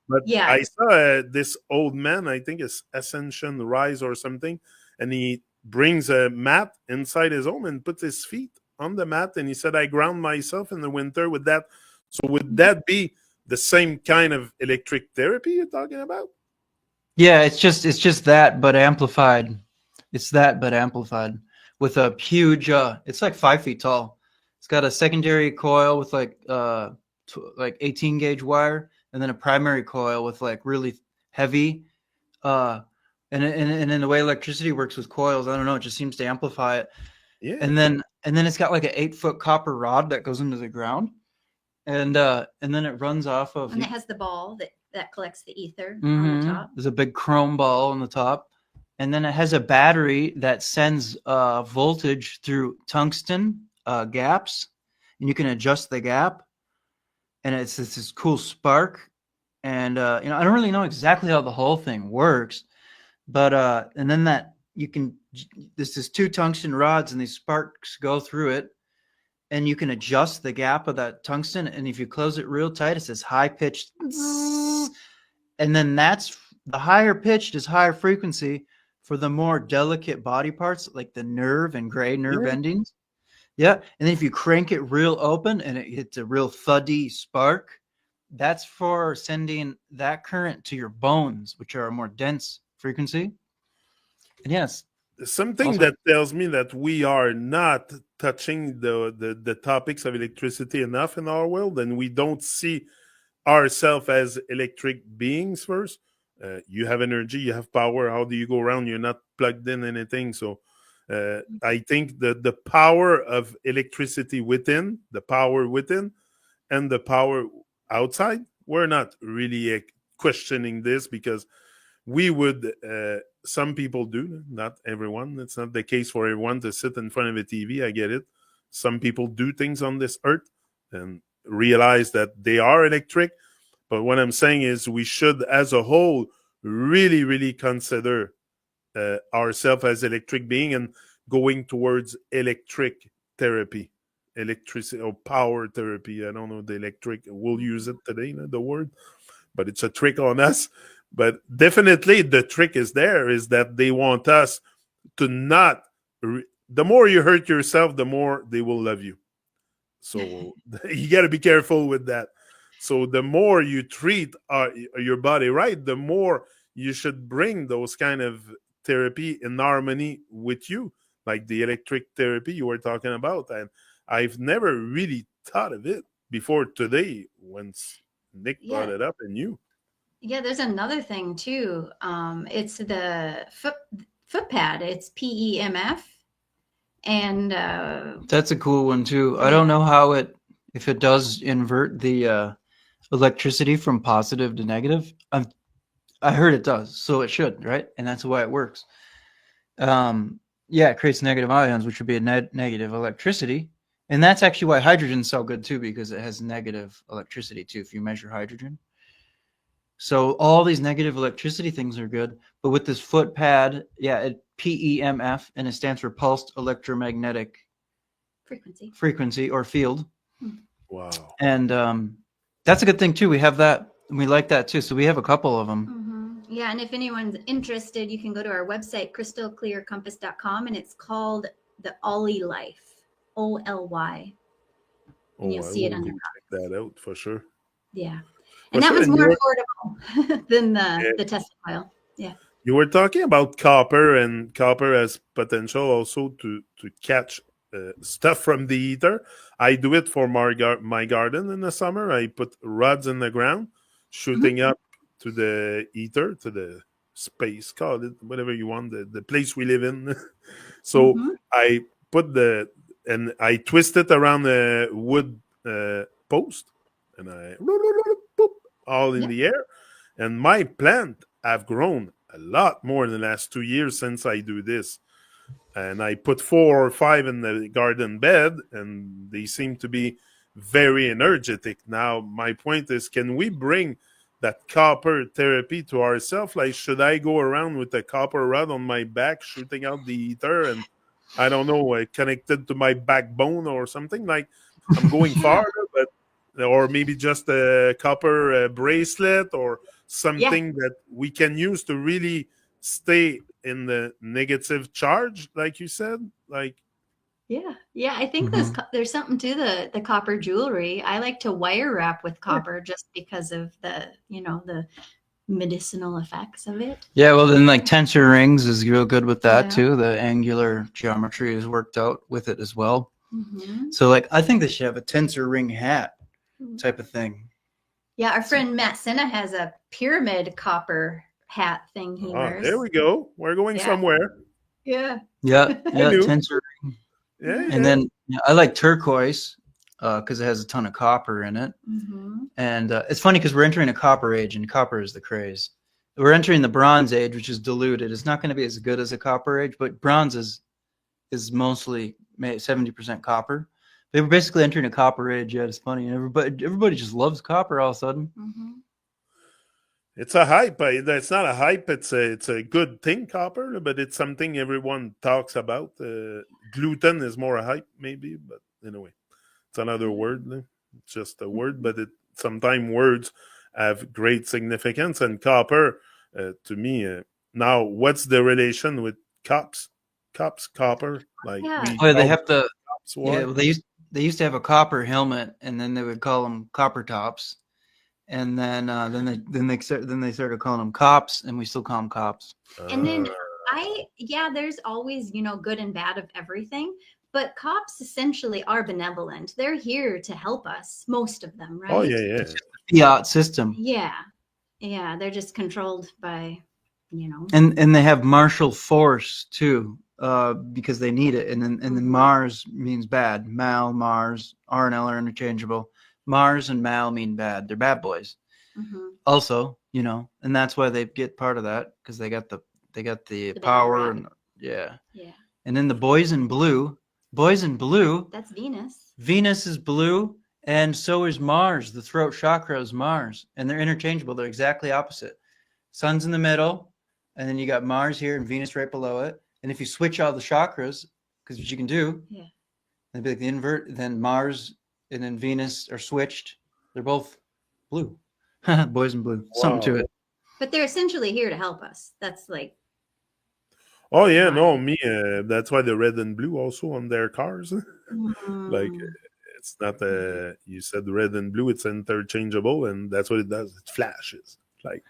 But I saw this old man, I think it's Ascension Rise or something, and he brings a mat inside his home and puts his feet on the mat, and he said, I ground myself in the winter with that. So would that be the same kind of electric therapy you're talking about? Yeah, it's just that, but amplified. It's that, but amplified with a huge. It's like 5 feet tall. It's got a secondary coil with like 18 gauge wire, and then a primary coil with like really heavy. And then the way electricity works with coils, I don't know. It just seems to amplify it. Yeah. And then it's got like an 8-foot copper rod that goes into the ground, and then it runs off of. And it has the ball that collects the ether on the top. There's a big chrome ball on the top, and then it has a battery that sends voltage through tungsten gaps, and you can adjust the gap, and it's this cool spark. And I don't really know exactly how the whole thing works, but and then that you can. There's 2 tungsten rods, and these sparks go through it, and you can adjust the gap of that tungsten. And if you close it real tight, it says high pitched. And then that's the higher pitched is higher frequency for the more delicate body parts, like the nerve and gray nerve endings. Yeah. And then if you crank it real open and it hits a real thuddy spark, that's for sending that current to your bones, which are a more dense frequency. And yes, something also, that tells me that we are not touching the topics of electricity enough in our world, and we don't see ourselves as electric beings first. You have energy, you have power. How do you go around? You're not plugged in anything. So I think that the power of electricity within, the power within, and the power outside, we're not really questioning this, because we would, some people do, not everyone. It's not the case for everyone to sit in front of a TV. I get it. Some people do things on this earth and realize that they are electric. But what I'm saying is we should, as a whole, really, really consider ourselves as electric being and going towards electric therapy, electricity or power therapy. I don't know the electric. We'll use it today, the word, but it's a trick on us. But definitely the trick is there, is that they want us to not, the more you hurt yourself, the more they will love you. So you got to be careful with that. So the more you treat your body right, the more you should bring those kind of therapy in harmony with you, like the electric therapy you were talking about. And I've never really thought of it before today, once Nick brought it up, and you. Yeah, there's another thing too. It's the Footpad. It's PEMF, and that's a cool one too. I don't know how if it does invert the electricity from positive to negative. I heard it does, so it should, right? And that's why it works. It creates negative ions, which would be a negative electricity. And that's actually why hydrogen's so good too, because it has negative electricity too, if you measure hydrogen. So all these negative electricity things are good. But with this Footpad, PEMF, and it stands for pulsed electromagnetic frequency or field. Wow. And that's a good thing too. We have that, and we like that too. So we have a couple of them. Mm-hmm. Yeah, and if anyone's interested, you can go to our website, crystalclearcompass.com, and it's called the OlyLife, OLY. And you'll see it under. Check that out for sure. Yeah. And that was more affordable than the Tesla oil. Yeah. You were talking about copper, and copper has potential also to catch stuff from the ether. I do it for my garden in the summer. I put rods in the ground, shooting up to the ether, to the space, call it whatever you want, the place we live in. So I put and I twist it around the wood post, and I all in the air, and my plant have grown a lot more in the last 2 years since I do this. And I put 4 or 5 in the garden bed, and they seem to be very energetic. Now, my point is, can we bring that copper therapy to ourselves? Like, should I go around with a copper rod on my back, shooting out the ether, and I don't know, connected to my backbone or something? Like, I'm going farther, but or maybe just a copper bracelet or something that we can use to really stay in the negative charge, like you said. Like, I think there's something to the copper jewelry. I like to wire wrap with copper just because of the the medicinal effects of it. Yeah, well then, like, tensor rings is real good with that too. The angular geometry is worked out with it as well. So like, I think they should have a tensor ring hat type of thing. Yeah, our friend Matt Senna has a pyramid copper hat thing he wears. There we go. We're going somewhere. Yeah. Tensor ring. And then I like turquoise because it has a ton of copper in it. And it's funny because we're entering a copper age, and copper is the craze. We're entering the bronze age, which is diluted. It's not going to be as good as a copper age, but bronze is mostly 70% copper. They were basically entering a copper age. Yeah, it's funny. And everybody just loves copper all of a sudden. It's a hype. It's not a hype. It's a good thing, copper, but it's something everyone talks about. Gluten is more a hype, maybe, but anyway. It's another word. It's just a word, but sometimes words have great significance. And copper, to me, now, what's the relation with cops? Cops, copper, like Yeah. we Oh, they call have to. cops Yeah, what? well, they used to have a copper helmet, and then they would call them copper tops, and then they started calling them cops, and we still call them cops. And then Uh, there's always, good and bad of everything, but cops essentially are benevolent. They're here to help us, most of them, right? oh yeah, yeah. It's just the fiat system, Yeah. Yeah, they're just controlled by, and they have martial force too, because they need it. And then Mars means bad. Mal, Mars, R and L are interchangeable. Mars and Mal mean bad. They're bad boys. Also, and that's why they get part of that, because they got the power and yeah. And then the boys in blue, That's Venus. Venus is blue, and so is Mars. The throat chakra is Mars, and they're interchangeable. They're exactly opposite. Sun's in the middle, and then you got Mars here and Venus right below it. And if you switch all the chakras, because what you can do, it'd be like the invert, then Mars and then Venus are switched. They're both blue. Boys in blue. Something to it. But they're essentially here to help us. That's like. Oh yeah, no, me. That's why the red and blue also on their cars. Like it's not. You said red and blue. It's interchangeable, and that's what it does. It flashes. Like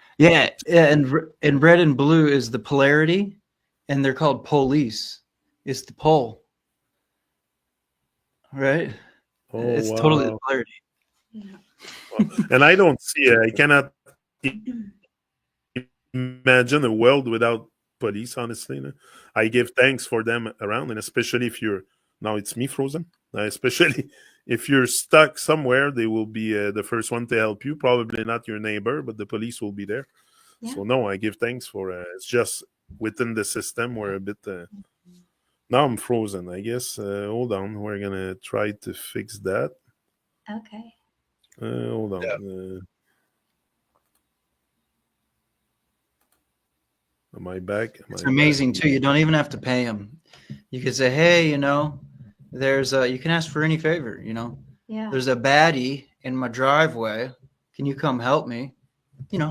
and red and blue is the polarity, and they're called police. It's the pole, right? It's totally the polarity. Yeah. And I don't see. I cannot imagine a world without police. Honestly, I give thanks for them around, and especially if you're now it's me frozen. Especially if you're stuck somewhere, they will be the first one to help you. Probably not your neighbor, but the police will be there. Yeah. So no, I give thanks for. It's just within the system we're a bit. Now I'm frozen. I guess. Hold on, we're gonna try to fix that. Okay. Hold on. Yeah. Am I back? It's amazing too. You don't even have to pay them. You could say, "Hey, there's you can ask for any favor. Yeah. There's a baddie in my driveway. Can you come help me? Yeah.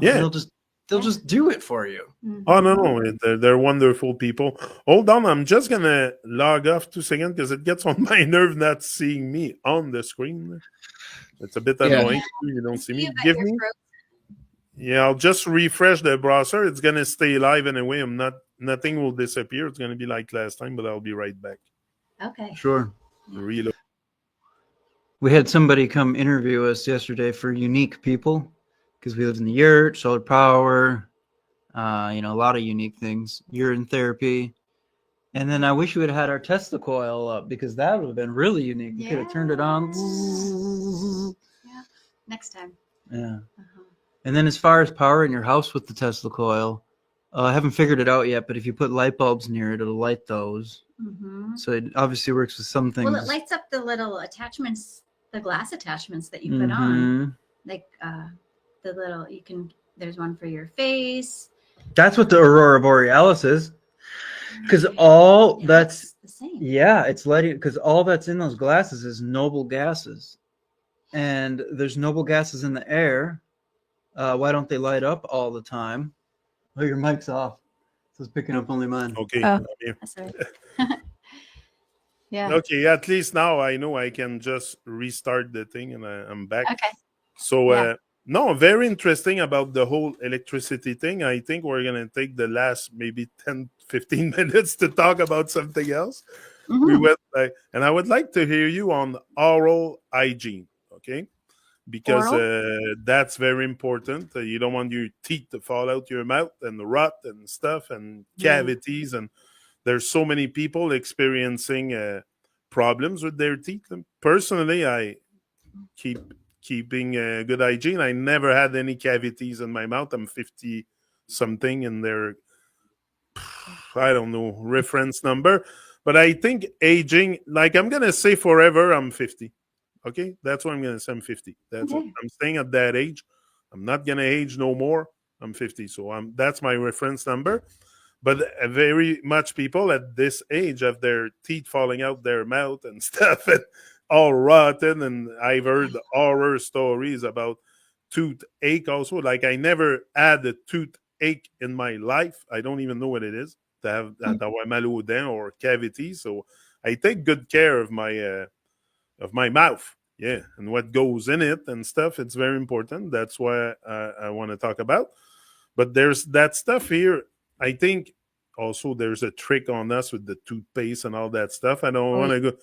They'll just do it for you." Oh no, they're wonderful people. Hold on, I'm just gonna log off 2 seconds because it gets on my nerve not seeing me on the screen. It's a bit annoying. You don't see me. Give me. Yeah, I'll just refresh the browser. It's gonna stay live anyway. Nothing will disappear. It's gonna be like last time, but I'll be right back. Okay. Sure. Reload. We had somebody come interview us yesterday for unique people, because we lived in the yurt, solar power, a lot of unique things, urine therapy. And then I wish we had had our Tesla coil up, because that would have been really unique. We could have turned it on. Yeah. Next time. Yeah. And then as far as power in your house with the Tesla coil, I haven't figured it out yet, but if you put light bulbs near it, it'll light those. So it obviously works with some things. Well, it lights up the little attachments, the glass attachments that you put on. Like the little, there's one for your face. That's what the Aurora Borealis is. Because that's the same. Yeah, it's lighting, because all that's in those glasses is noble gases. And there's noble gases in the air. Why don't they light up all the time? Oh, your mic's off. So it's picking up only mine. Okay. That's right. Yeah. Okay, at least now I know I can just restart the thing and I'm back. Okay. So, no, very interesting about the whole electricity thing. I think we're going to take the last maybe 10, 15 minutes to talk about something else. We went, and I would like to hear you on oral hygiene, okay? Because that's very important. You don't want your teeth to fall out your mouth and rot and stuff and cavities. And there's so many people experiencing problems with their teeth. And personally, I keeping good hygiene. I never had any cavities in my mouth. I'm 50 something in their, I don't know, reference number. But I think aging, like I'm going to say forever, I'm 50. Okay, that's what I'm going to say. I'm 50. I'm staying at that age. I'm not going to age no more. I'm 50. So that's my reference number. But very much people at this age have their teeth falling out their mouth and stuff. And all rotten, and I've heard horror stories about toothache also. Like I never had a toothache in my life. I don't even know what it is to have d'avoir mal aux dents or cavity. So I take good care of my mouth. Yeah, and what goes in it and stuff. It's very important. That's why I want to talk about. But there's that stuff here. I think also there's a trick on us with the toothpaste and all that stuff. I don't want to go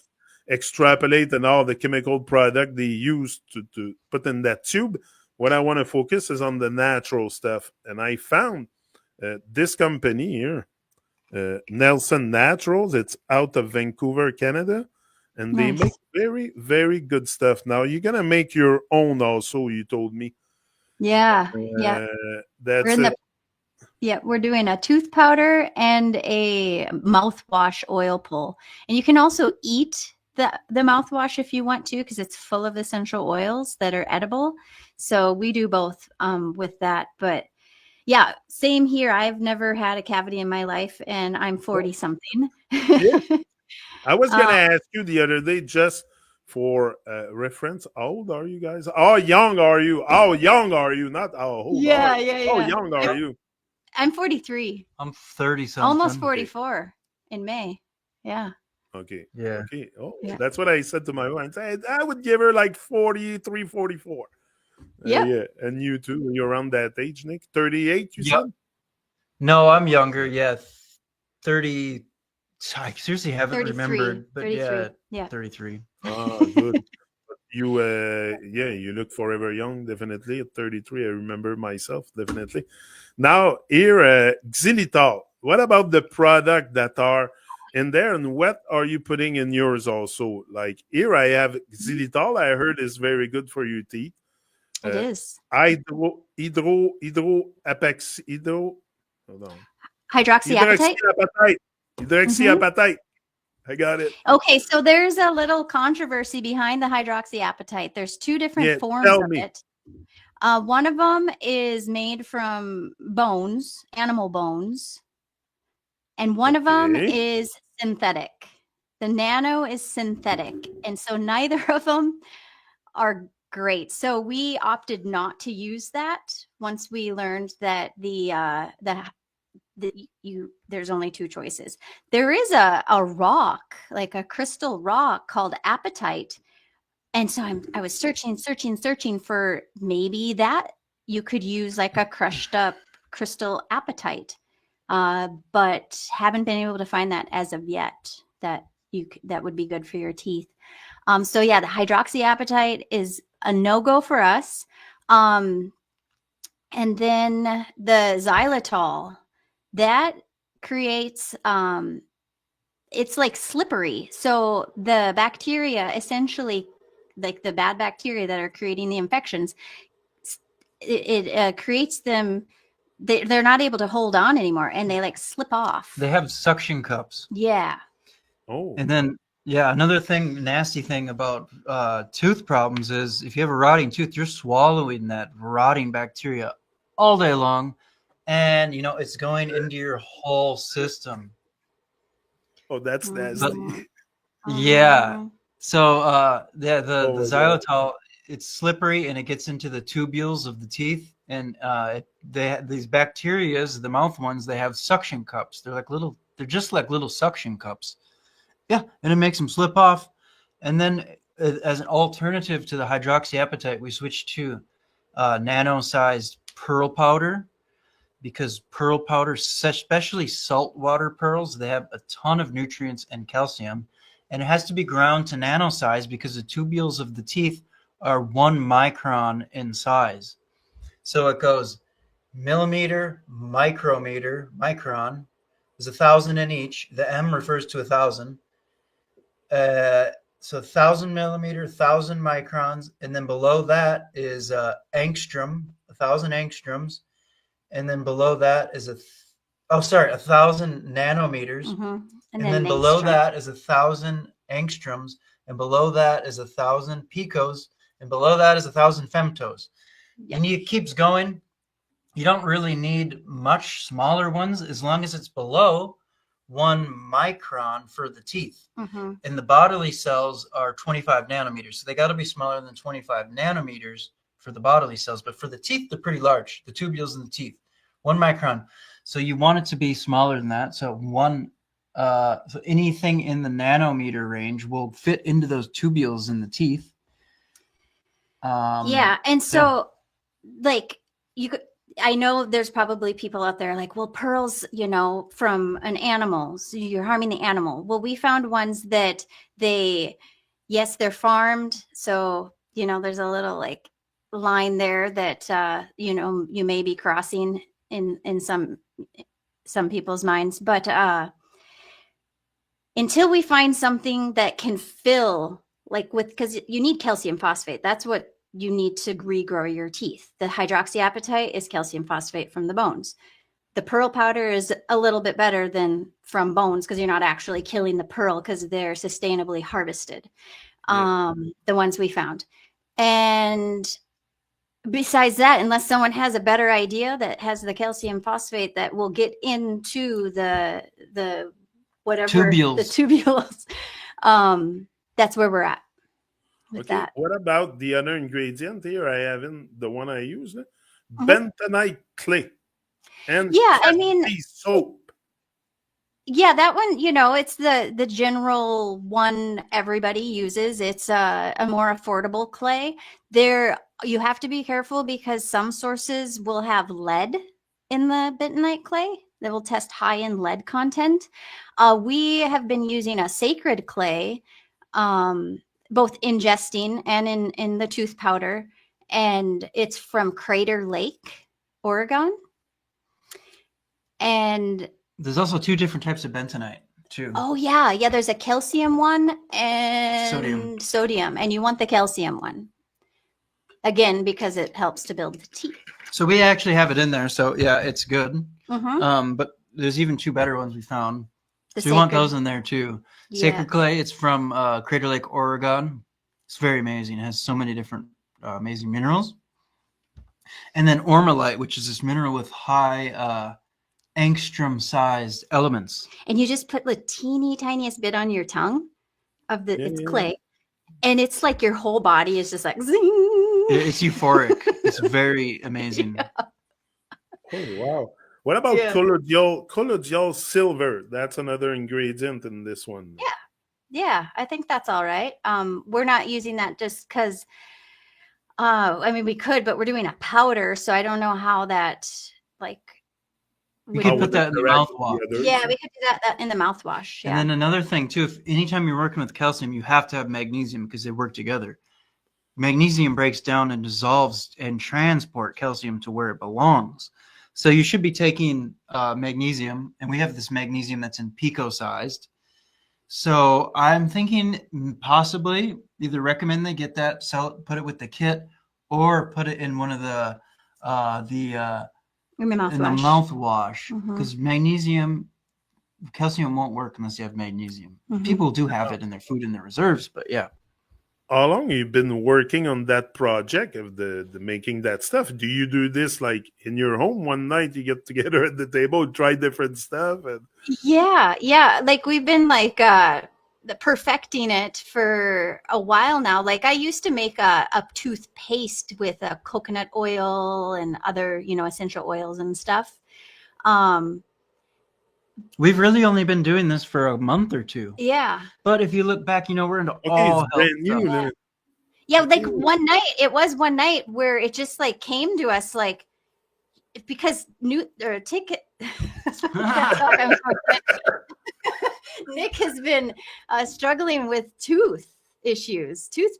extrapolate and all the chemical product they use to put in that tube. What I want to focus is on the natural stuff. And I found this company here, Nelson Naturals. It's out of Vancouver, Canada. And they make very, very good stuff. Now, you're going to make your own also, you told me. Yeah. That's we're doing a tooth powder and a mouthwash oil pull. And you can also eat the mouthwash if you want to, because it's full of essential oils that are edible. So we do both with that. But yeah, same here. I've never had a cavity in my life, and I'm 40 something. Yeah. I was going to ask you the other day, just for reference, how old are you guys? How young are you? How young are you? Not how old are you? How young are you? I'm 43. I'm 30 something. Almost 44 in May. Yeah. Okay. Yeah. Okay. Oh, yeah. That's what I said to my wife. I would give her like 43, 44. Yeah. And you too, you're around that age, Nick? 38, you said? No, I'm younger. Yeah. 30. I seriously haven't 33, remembered, but 33. yeah, 33. Oh, good. You, you look forever young, definitely. At 33, I remember myself, definitely. Now, here, xylitol. What about the product that are in there, and what are you putting in yours also? Like here, I have xylitol. I heard is very good for your teeth. It is. Hydroxyapatite. Hydroxyapatite. I got it. Okay, so there's a little controversy behind the hydroxyapatite. There's two different forms of it. One of them is made from bones, animal bones, and one of them is synthetic. The nano is synthetic, and so neither of them are great. So we opted not to use that once we learned that there's only two choices. There is a rock, like a crystal rock called apatite. And so I was searching for maybe that you could use like a crushed up crystal apatite, but haven't been able to find that as of yet that would be good for your teeth. So yeah, the hydroxyapatite is a no-go for us. And then the xylitol, that creates it's like slippery. So the bacteria, essentially, like the bad bacteria that are creating the infections, it creates them. They're not able to hold on anymore, and they like slip off. They have suction cups. Yeah. Oh. And then another nasty thing about tooth problems is if you have a rotting tooth, you're swallowing that rotting bacteria all day long, and it's going into your whole system. Oh, that's nasty. Yeah. So the xylitol, it's slippery and it gets into the tubules of the teeth, and these bacterias, the mouth ones, they have suction cups. They're just like little suction cups. Yeah, and it makes them slip off. And then as an alternative to the hydroxyapatite, we switched to nano-sized pearl powder, because pearl powder, especially saltwater pearls, they have a ton of nutrients and calcium, and it has to be ground to nano size because the tubules of the teeth are 1 micron in size. So it goes millimeter, micrometer, micron. There's 1,000 in each. The M refers to 1,000. So 1,000 millimeter, 1,000 microns, and then below that is angstrom, 1,000 angstroms. And then below that is 1,000 nanometers. Mm-hmm. And then below that is 1,000 angstroms. And below that is 1,000 picos. And below that is 1,000 femtos. Yep. And it keeps going. You don't really need much smaller ones as long as it's below 1 micron for the teeth. Mm-hmm. And the bodily cells are 25 nanometers. So they got to be smaller than 25 nanometers for the bodily cells. But for the teeth, they're pretty large, the tubules in the teeth, 1 micron. So you want it to be smaller than that. So so anything in the nanometer range will fit into those tubules in the teeth. Yeah. And so, like, you could, I know there's probably people out there like, well, pearls, you know, from an animal, so you're harming the animal. Well, we found ones that yes, they're farmed. So, you know, there's a little like line there that, you know, you may be crossing in some people's minds. But until we find something that can fill, like because you need calcium phosphate. That's what you need to regrow your teeth. The hydroxyapatite is calcium phosphate from the bones. The pearl powder is a little bit better than from bones because you're not actually killing the pearl because they're sustainably harvested. The ones we found. And besides that, unless someone has a better idea that has the calcium phosphate that will get into the whatever tubules. The tubules, that's where we're at. Okay, what about the other ingredient here? I haven't the one I use, bentonite clay and I mean soap. Yeah, that one, you know, it's the general one everybody uses. It's a more affordable clay. You have to be careful because some sources will have lead in the bentonite clay. They will test high in lead content. We have been using a sacred clay, both ingesting and in the tooth powder, and it's from Crater Lake, Oregon. And there's also 2 different types of bentonite too. Oh yeah, there's a calcium one and sodium, and you want the calcium one again because it helps to build the teeth. So we actually have it in there, so yeah, it's good. Mm-hmm. But there's even 2 better ones we found. So we want those in there too. Yeah. Sacred clay, it's from Crater Lake, Oregon. It's very amazing. It has so many different amazing minerals. And then ormalite, which is this mineral with high angstrom-sized elements. And you just put the teeny tiniest bit on your tongue of it's clay, and it's like your whole body is just like zing. It's euphoric. It's very amazing. Yeah. Oh wow! What about colloidal silver? That's another ingredient in this one. Yeah, I think that's all right. We're not using that just because. I mean, we could, but we're doing a powder, so I don't know how that like. You could put that in the mouthwash. Yeah, we could do that in the mouthwash. Yeah. And then another thing too, if anytime you're working with calcium, you have to have magnesium because they work together. Magnesium breaks down and dissolves and transport calcium to where it belongs. So you should be taking magnesium, and we have this magnesium that's in pico-sized. So I'm thinking possibly either recommend they get that, sell it, put it with the kit, or put it in one of the in the mouthwash, because calcium won't work unless you have magnesium. People do have it in their food in their reserves, but yeah. How long have you been working on that project of the making that stuff? Do you do this like in your home one night? You get together at the table, try different stuff, and yeah. Like we've been like perfecting it for a while now. Like I used to make a toothpaste with coconut oil and other, you know, essential oils and stuff. We've really only been doing this for a month or 2. Yeah. But if you look back, you know, we're into all brand new. Yeah, like one night where it just like came to us like because Nick has been struggling with tooth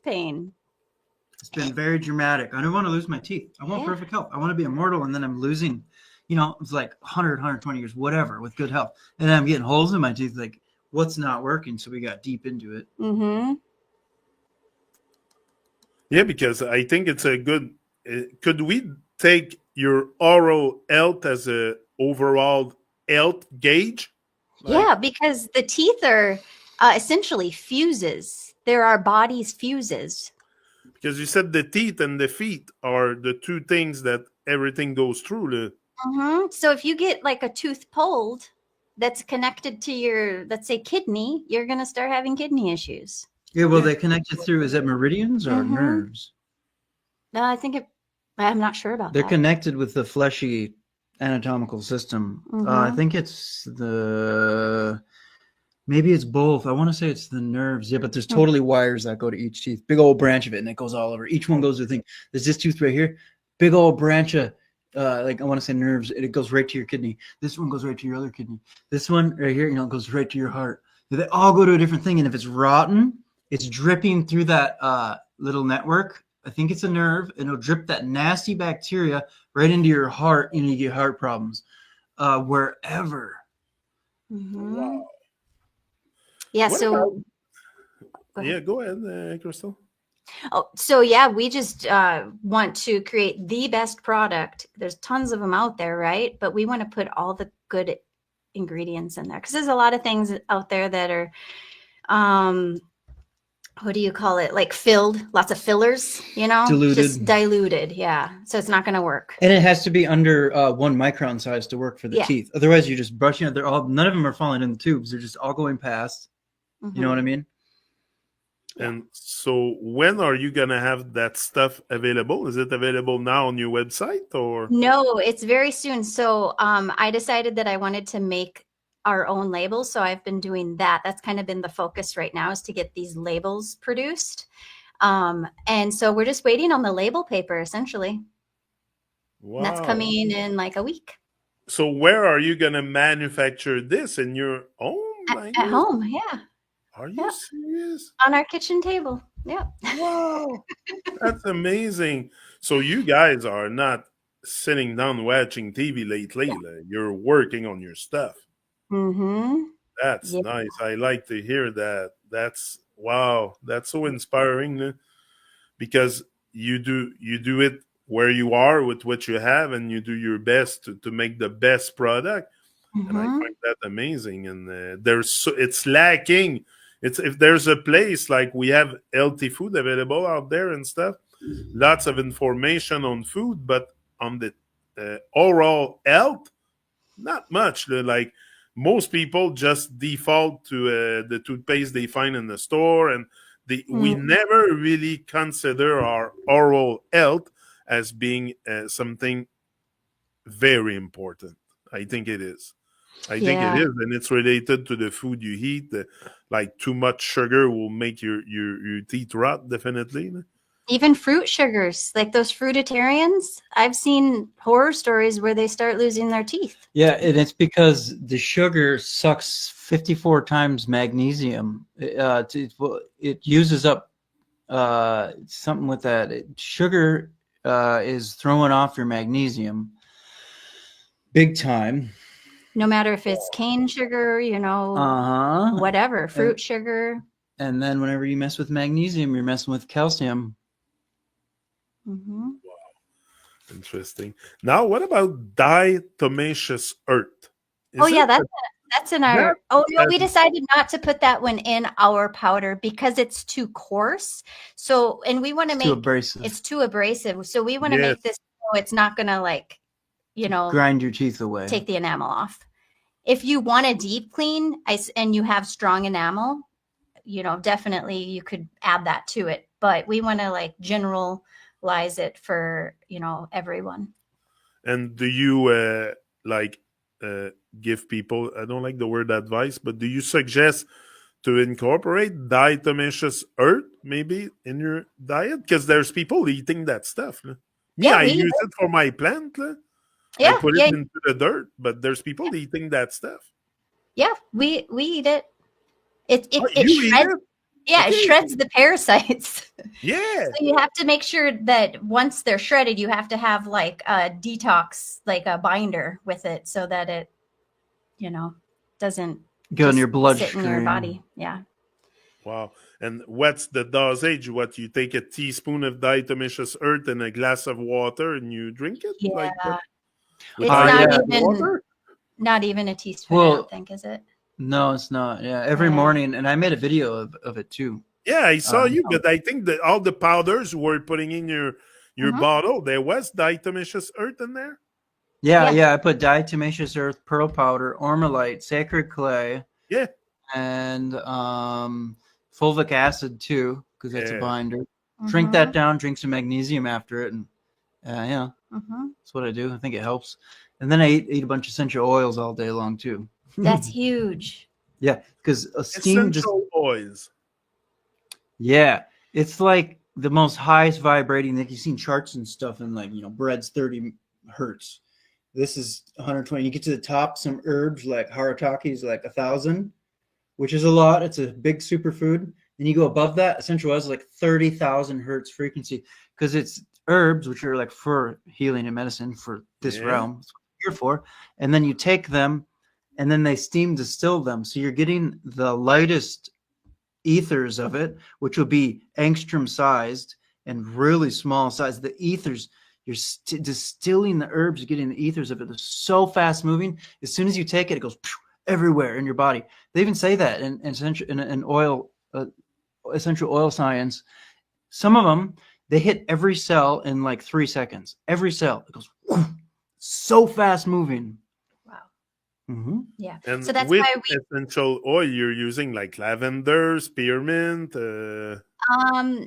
pain. It's been very dramatic. I don't want to lose my teeth. I want perfect health. I want to be immortal, and then I'm losing, you know, it's like 100, 120 years, whatever, with good health. And then I'm getting holes in my teeth, like, what's not working? So we got deep into it. Mm-hmm. Yeah, because I think it's a good... could we take your oral health as a overall health gauge? Yeah, because the teeth are essentially fuses. They're our body's fuses. Because you said the teeth and the feet are the 2 things that everything goes through. So if you get like a tooth pulled, that's connected to your, let's say, kidney, you're going to start having kidney issues. Yeah, well, they connect it through, is it meridians or Mhm. nerves? No, I think I'm not sure about They're that. connected with the fleshy anatomical system. I Mhm. think it's maybe it's both. I want to say it's the nerves. Yeah, but there's totally wires that go to each teeth. Big old branch of it, and it goes all over. Each one goes to the thing. There's this tooth right here. Big old branch of, like I want to say nerves. It goes right to your kidney. This one goes right to your other kidney. This one right here, goes right to your heart. They all go to a different thing. And if it's rotten, it's dripping through that little network. I think it's a nerve, and it'll drip that nasty bacteria right into your heart, and you get heart problems wherever. Mhm. Wow. Yeah. What So. about- Go ahead. Yeah, go ahead, Crystal. Oh, so yeah, we just want to create the best product. There's tons of them out there, right? But we want to put all the good ingredients in there because there's a lot of things out there that are, what do you call it? Like filled, lots of fillers, Diluted. just diluted. Yeah. So it's not going to work. And it has to be under 1 micron size to work for the Yeah. teeth. Otherwise, you're just brushing it. None of them are falling in the tubes. They're just all going past. Mhm. You know what I mean? And so when are you going to have that stuff available? Is it available now on your website or? No, it's very soon. So I decided that I wanted to make our own labels. So I've been doing that. That's kind of been the focus right now, is to get these labels produced. And so we're just waiting on the label paper, essentially. Wow. And that's coming in like a week. So where are you going to manufacture this? In your own? At home, yeah. Are you serious? On our kitchen table. Yeah. Wow. That's amazing. So you guys are not sitting down watching TV lately. Like, you're working on your stuff. Mm-hmm. That's nice. I like to hear that. That's wow. That's so inspiring, because you do it where you are with what you have, and you do your best to make the best product. And I find that amazing. And it's lacking. It's, if there's a place like we have healthy food available out there and stuff, lots of information on food, but on the oral health, not much. Like most people just default to the toothpaste they find in the store, and we never really consider our oral health as being something very important. I think it is. I think it is, and it's related to the food you eat. Like too much sugar will make your teeth rot, definitely. Even fruit sugars, like those fruitarians. I've seen horror stories where they start losing their teeth. Yeah, and it's because the sugar sucks 54 times magnesium. It uses up something with that. Sugar is throwing off your magnesium big time. No matter if it's cane sugar, whatever, fruit sugar. And then whenever you mess with magnesium, you're messing with calcium. Mm-hmm. Wow. Interesting. Now, what about diatomaceous earth? That's in our. We decided not to put that one in our powder because it's too coarse. So, and we want to make too abrasive. It's too abrasive. So we want to make this so it's not going to grind your teeth away. Take the enamel off. If you want a deep clean and you have strong enamel, definitely you could add that to it. But we want to generalize it for, everyone. And do you give people, I don't like the word advice, but do you suggest to incorporate diatomaceous earth maybe in your diet? Because there's people eating that stuff. I use it for my plant. I put it into the dirt, but there's people eating that stuff. Yeah, we eat it. It shreds. It shreds the parasites. Yeah. So you have to make sure that once they're shredded, you have to have a detox, like a binder with it, so that it, doesn't go in your bloodstream, in your body. Yeah. Wow. And what's the dosage? What, you take a teaspoon of diatomaceous earth in a glass of water and you drink it? Yeah. It's not even a teaspoon, I don't think, is it? No, it's not. Yeah, every morning, and I made a video of it too. Yeah, I saw you, but I think that all the powders you were putting in your bottle, there was diatomaceous earth in there. Yeah. I put diatomaceous earth, pearl powder, ormalite, sacred clay, Yeah. and fulvic acid too, because that's a Yeah. binder. Drink that down. Drink some magnesium after it, and yeah, that's what I do. I think it helps. And then I eat a bunch of essential oils all day long too. That's huge. Yeah, because a steam just Essential oils. yeah, it's like the most highest vibrating. Like you've seen charts and stuff, and like bread's 30 hertz. This is 120. You get to the top, some herbs like harataki is like 1,000, which is a lot. It's a big superfood. Then you go above that, essential oils is like 30,000 hertz frequency because it's herbs, which are like for healing and medicine for this realm. That's what you're here for. And then you take them, and then they steam distill them. So you're getting the lightest ethers of it, which will be angstrom sized and really small size. The ethers, you're distilling the herbs, you're getting the ethers of it. They're so fast moving. As soon as you take it, it goes everywhere in your body. They even say that in essential oil science. Some of them, they hit every cell in like 3 seconds. Every cell, it goes so fast moving. Wow. Yeah. And so that's with why we essential oil, you're using like lavender, spearmint.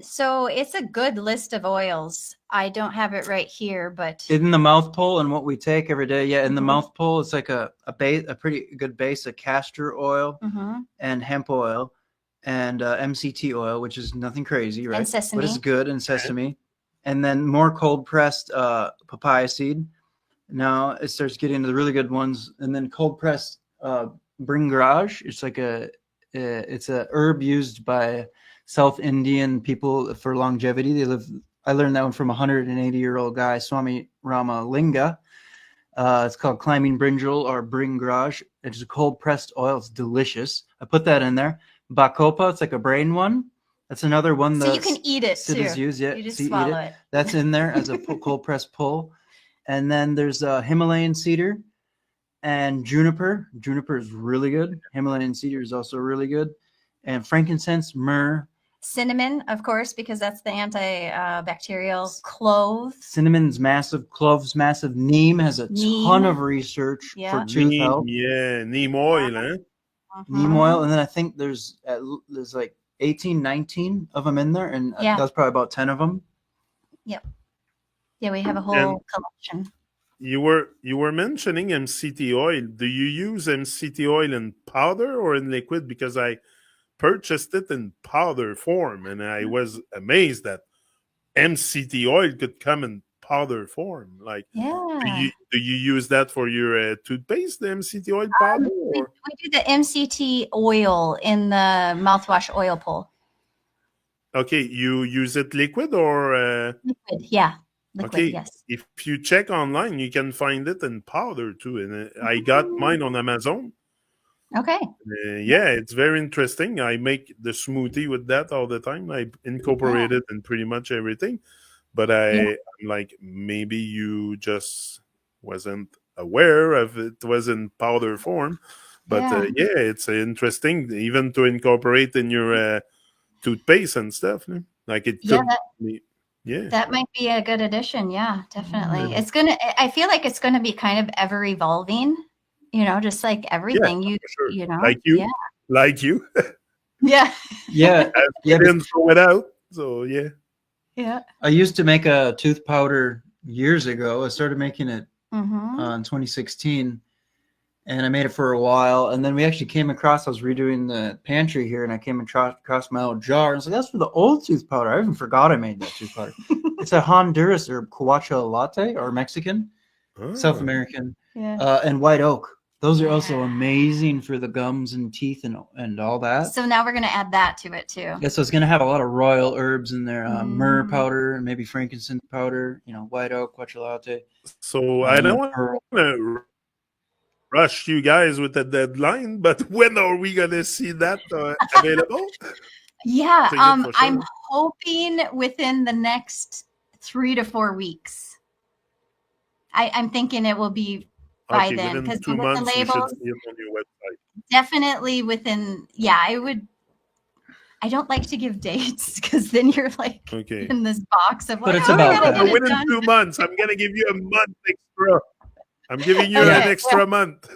So it's a good list of oils. I don't have it right here, but in the mouth pull and what we take every day. Yeah, in the mouth pull, it's like a pretty good base of castor oil and hemp oil and MCT oil, which is nothing crazy, right? And sesame. But it's good, and sesame. And then more cold pressed papaya seed. Now it starts getting into the really good ones, and then cold pressed bringraj. It's like it's a herb used by South Indian people for longevity. I learned that one from a 180-year-old guy, Swami Ramalinga. It's called climbing brinjal or bringraj. It's a cold pressed oil. It's delicious. I put that in there. Bacopa, it's like a brain one. That's another one that so you can eat it too. Use, yeah. You just swallow it. That's in there as a cold pressed pull. And then there's Himalayan cedar and juniper. Juniper is really good. Himalayan cedar is also really good. And frankincense, myrrh. Cinnamon, of course, because that's the antibacterial. Clove. Cinnamon's massive. Clove's massive. Neem has a ton of research for tooth health. Yeah, neem oil, eh? Neem oil. And then I think there's like 18, 19 of them in there. And that's probably about 10 of them. Yep. Yeah, we have a whole collection. You were mentioning MCT oil. Do you use MCT oil in powder or in liquid? Because I purchased it in powder form, and I was amazed that MCT oil could come in powder form. Like, do you use that for your toothpaste, the MCT oil powder? We do the MCT oil in the mouthwash oil pull. Okay, you use it liquid or liquid? Yeah. Liquid, okay, yes. If you check online, you can find it in powder too. And I got mine on Amazon. Okay. Yeah, it's very interesting. I make the smoothie with that all the time. I incorporate it in pretty much everything. But I'm like, maybe you just wasn't aware of it was in powder form. But it's interesting even to incorporate in your toothpaste and stuff. Like it could be. Yeah, that might be a good addition. Yeah, definitely. I feel like it's gonna be kind of ever evolving, just like everything. Like you. Yeah. Yeah. I didn't throw it out. So yeah. I used to make a tooth powder years ago. I started making it in 2016. And I made it for a while. And then we actually came across, I was redoing the pantry here, and I came across my old jar. And I was like, that's for the old tooth powder. I even forgot I made that tooth powder. It's a Honduras or Cuacha latte, or Mexican, South American, and white oak. Those are also amazing for the gums and teeth and all that. So now we're going to add that to it too. Yeah, so it's going to have a lot of royal herbs in there. Myrrh powder, maybe frankincense powder, white oak, Cuacha latte. So I don't want to rush you guys with the deadline, but when are we gonna see that available? Yeah, I'm hoping within the next 3 to 4 weeks. I'm thinking it will be by then, because 2 months the labels, you should see it on your website. Definitely within. Yeah, I don't like to give dates because then you're like in this box of but it's about within 2 months. I'm gonna give you a month extra. I'm giving you Okay. an extra month.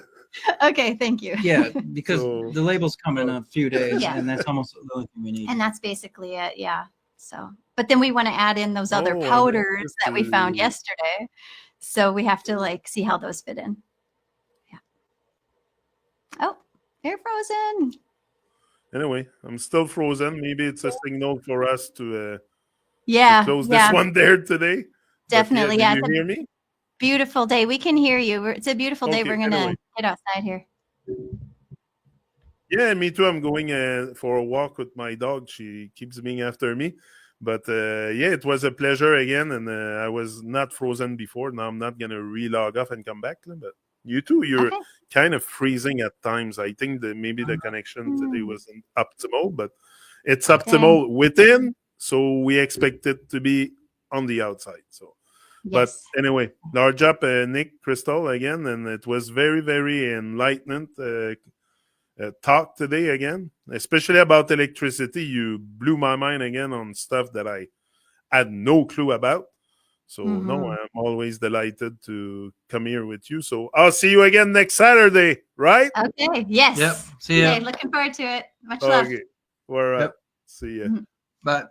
Okay, thank you. Yeah, because So- the labels come in a few days, Yeah. and that's almost the only thing we need. And that's basically it. Yeah. So, but then we want to add in those other Oh, I powders noticed that we found you- yesterday. So we have to like see how those fit in. Yeah. Oh, they're frozen. Anyway, I'm still frozen. Maybe it's a signal for us to Yeah. close Yeah. this one there today. Definitely. But Yeah. do It's you a hear me? beautiful day. We can hear you. It's a beautiful day. Okay, We're going to anyway. get outside here. Yeah, me too. I'm going for a walk with my dog. She keeps being after me. But yeah, it was a pleasure again. And I was not frozen before. Now I'm not going to re-log off and come back. But you too, you're Okay. kind of freezing at times. I think that maybe the connection today wasn't optimal, but it's Okay. optimal within. So we expect it to be on the outside. So. Yes. But anyway, large up, Nick, Crystal again, and it was very, very enlightened talk today again, especially about electricity. You blew my mind again on stuff that I had no clue about. So no, I'm always delighted to come here with you. So I'll see you again next Saturday, right? Okay. Yes. Yep. See ya. Okay. Looking forward to it. Much love. Okay. All right. Yep. See ya. Bye.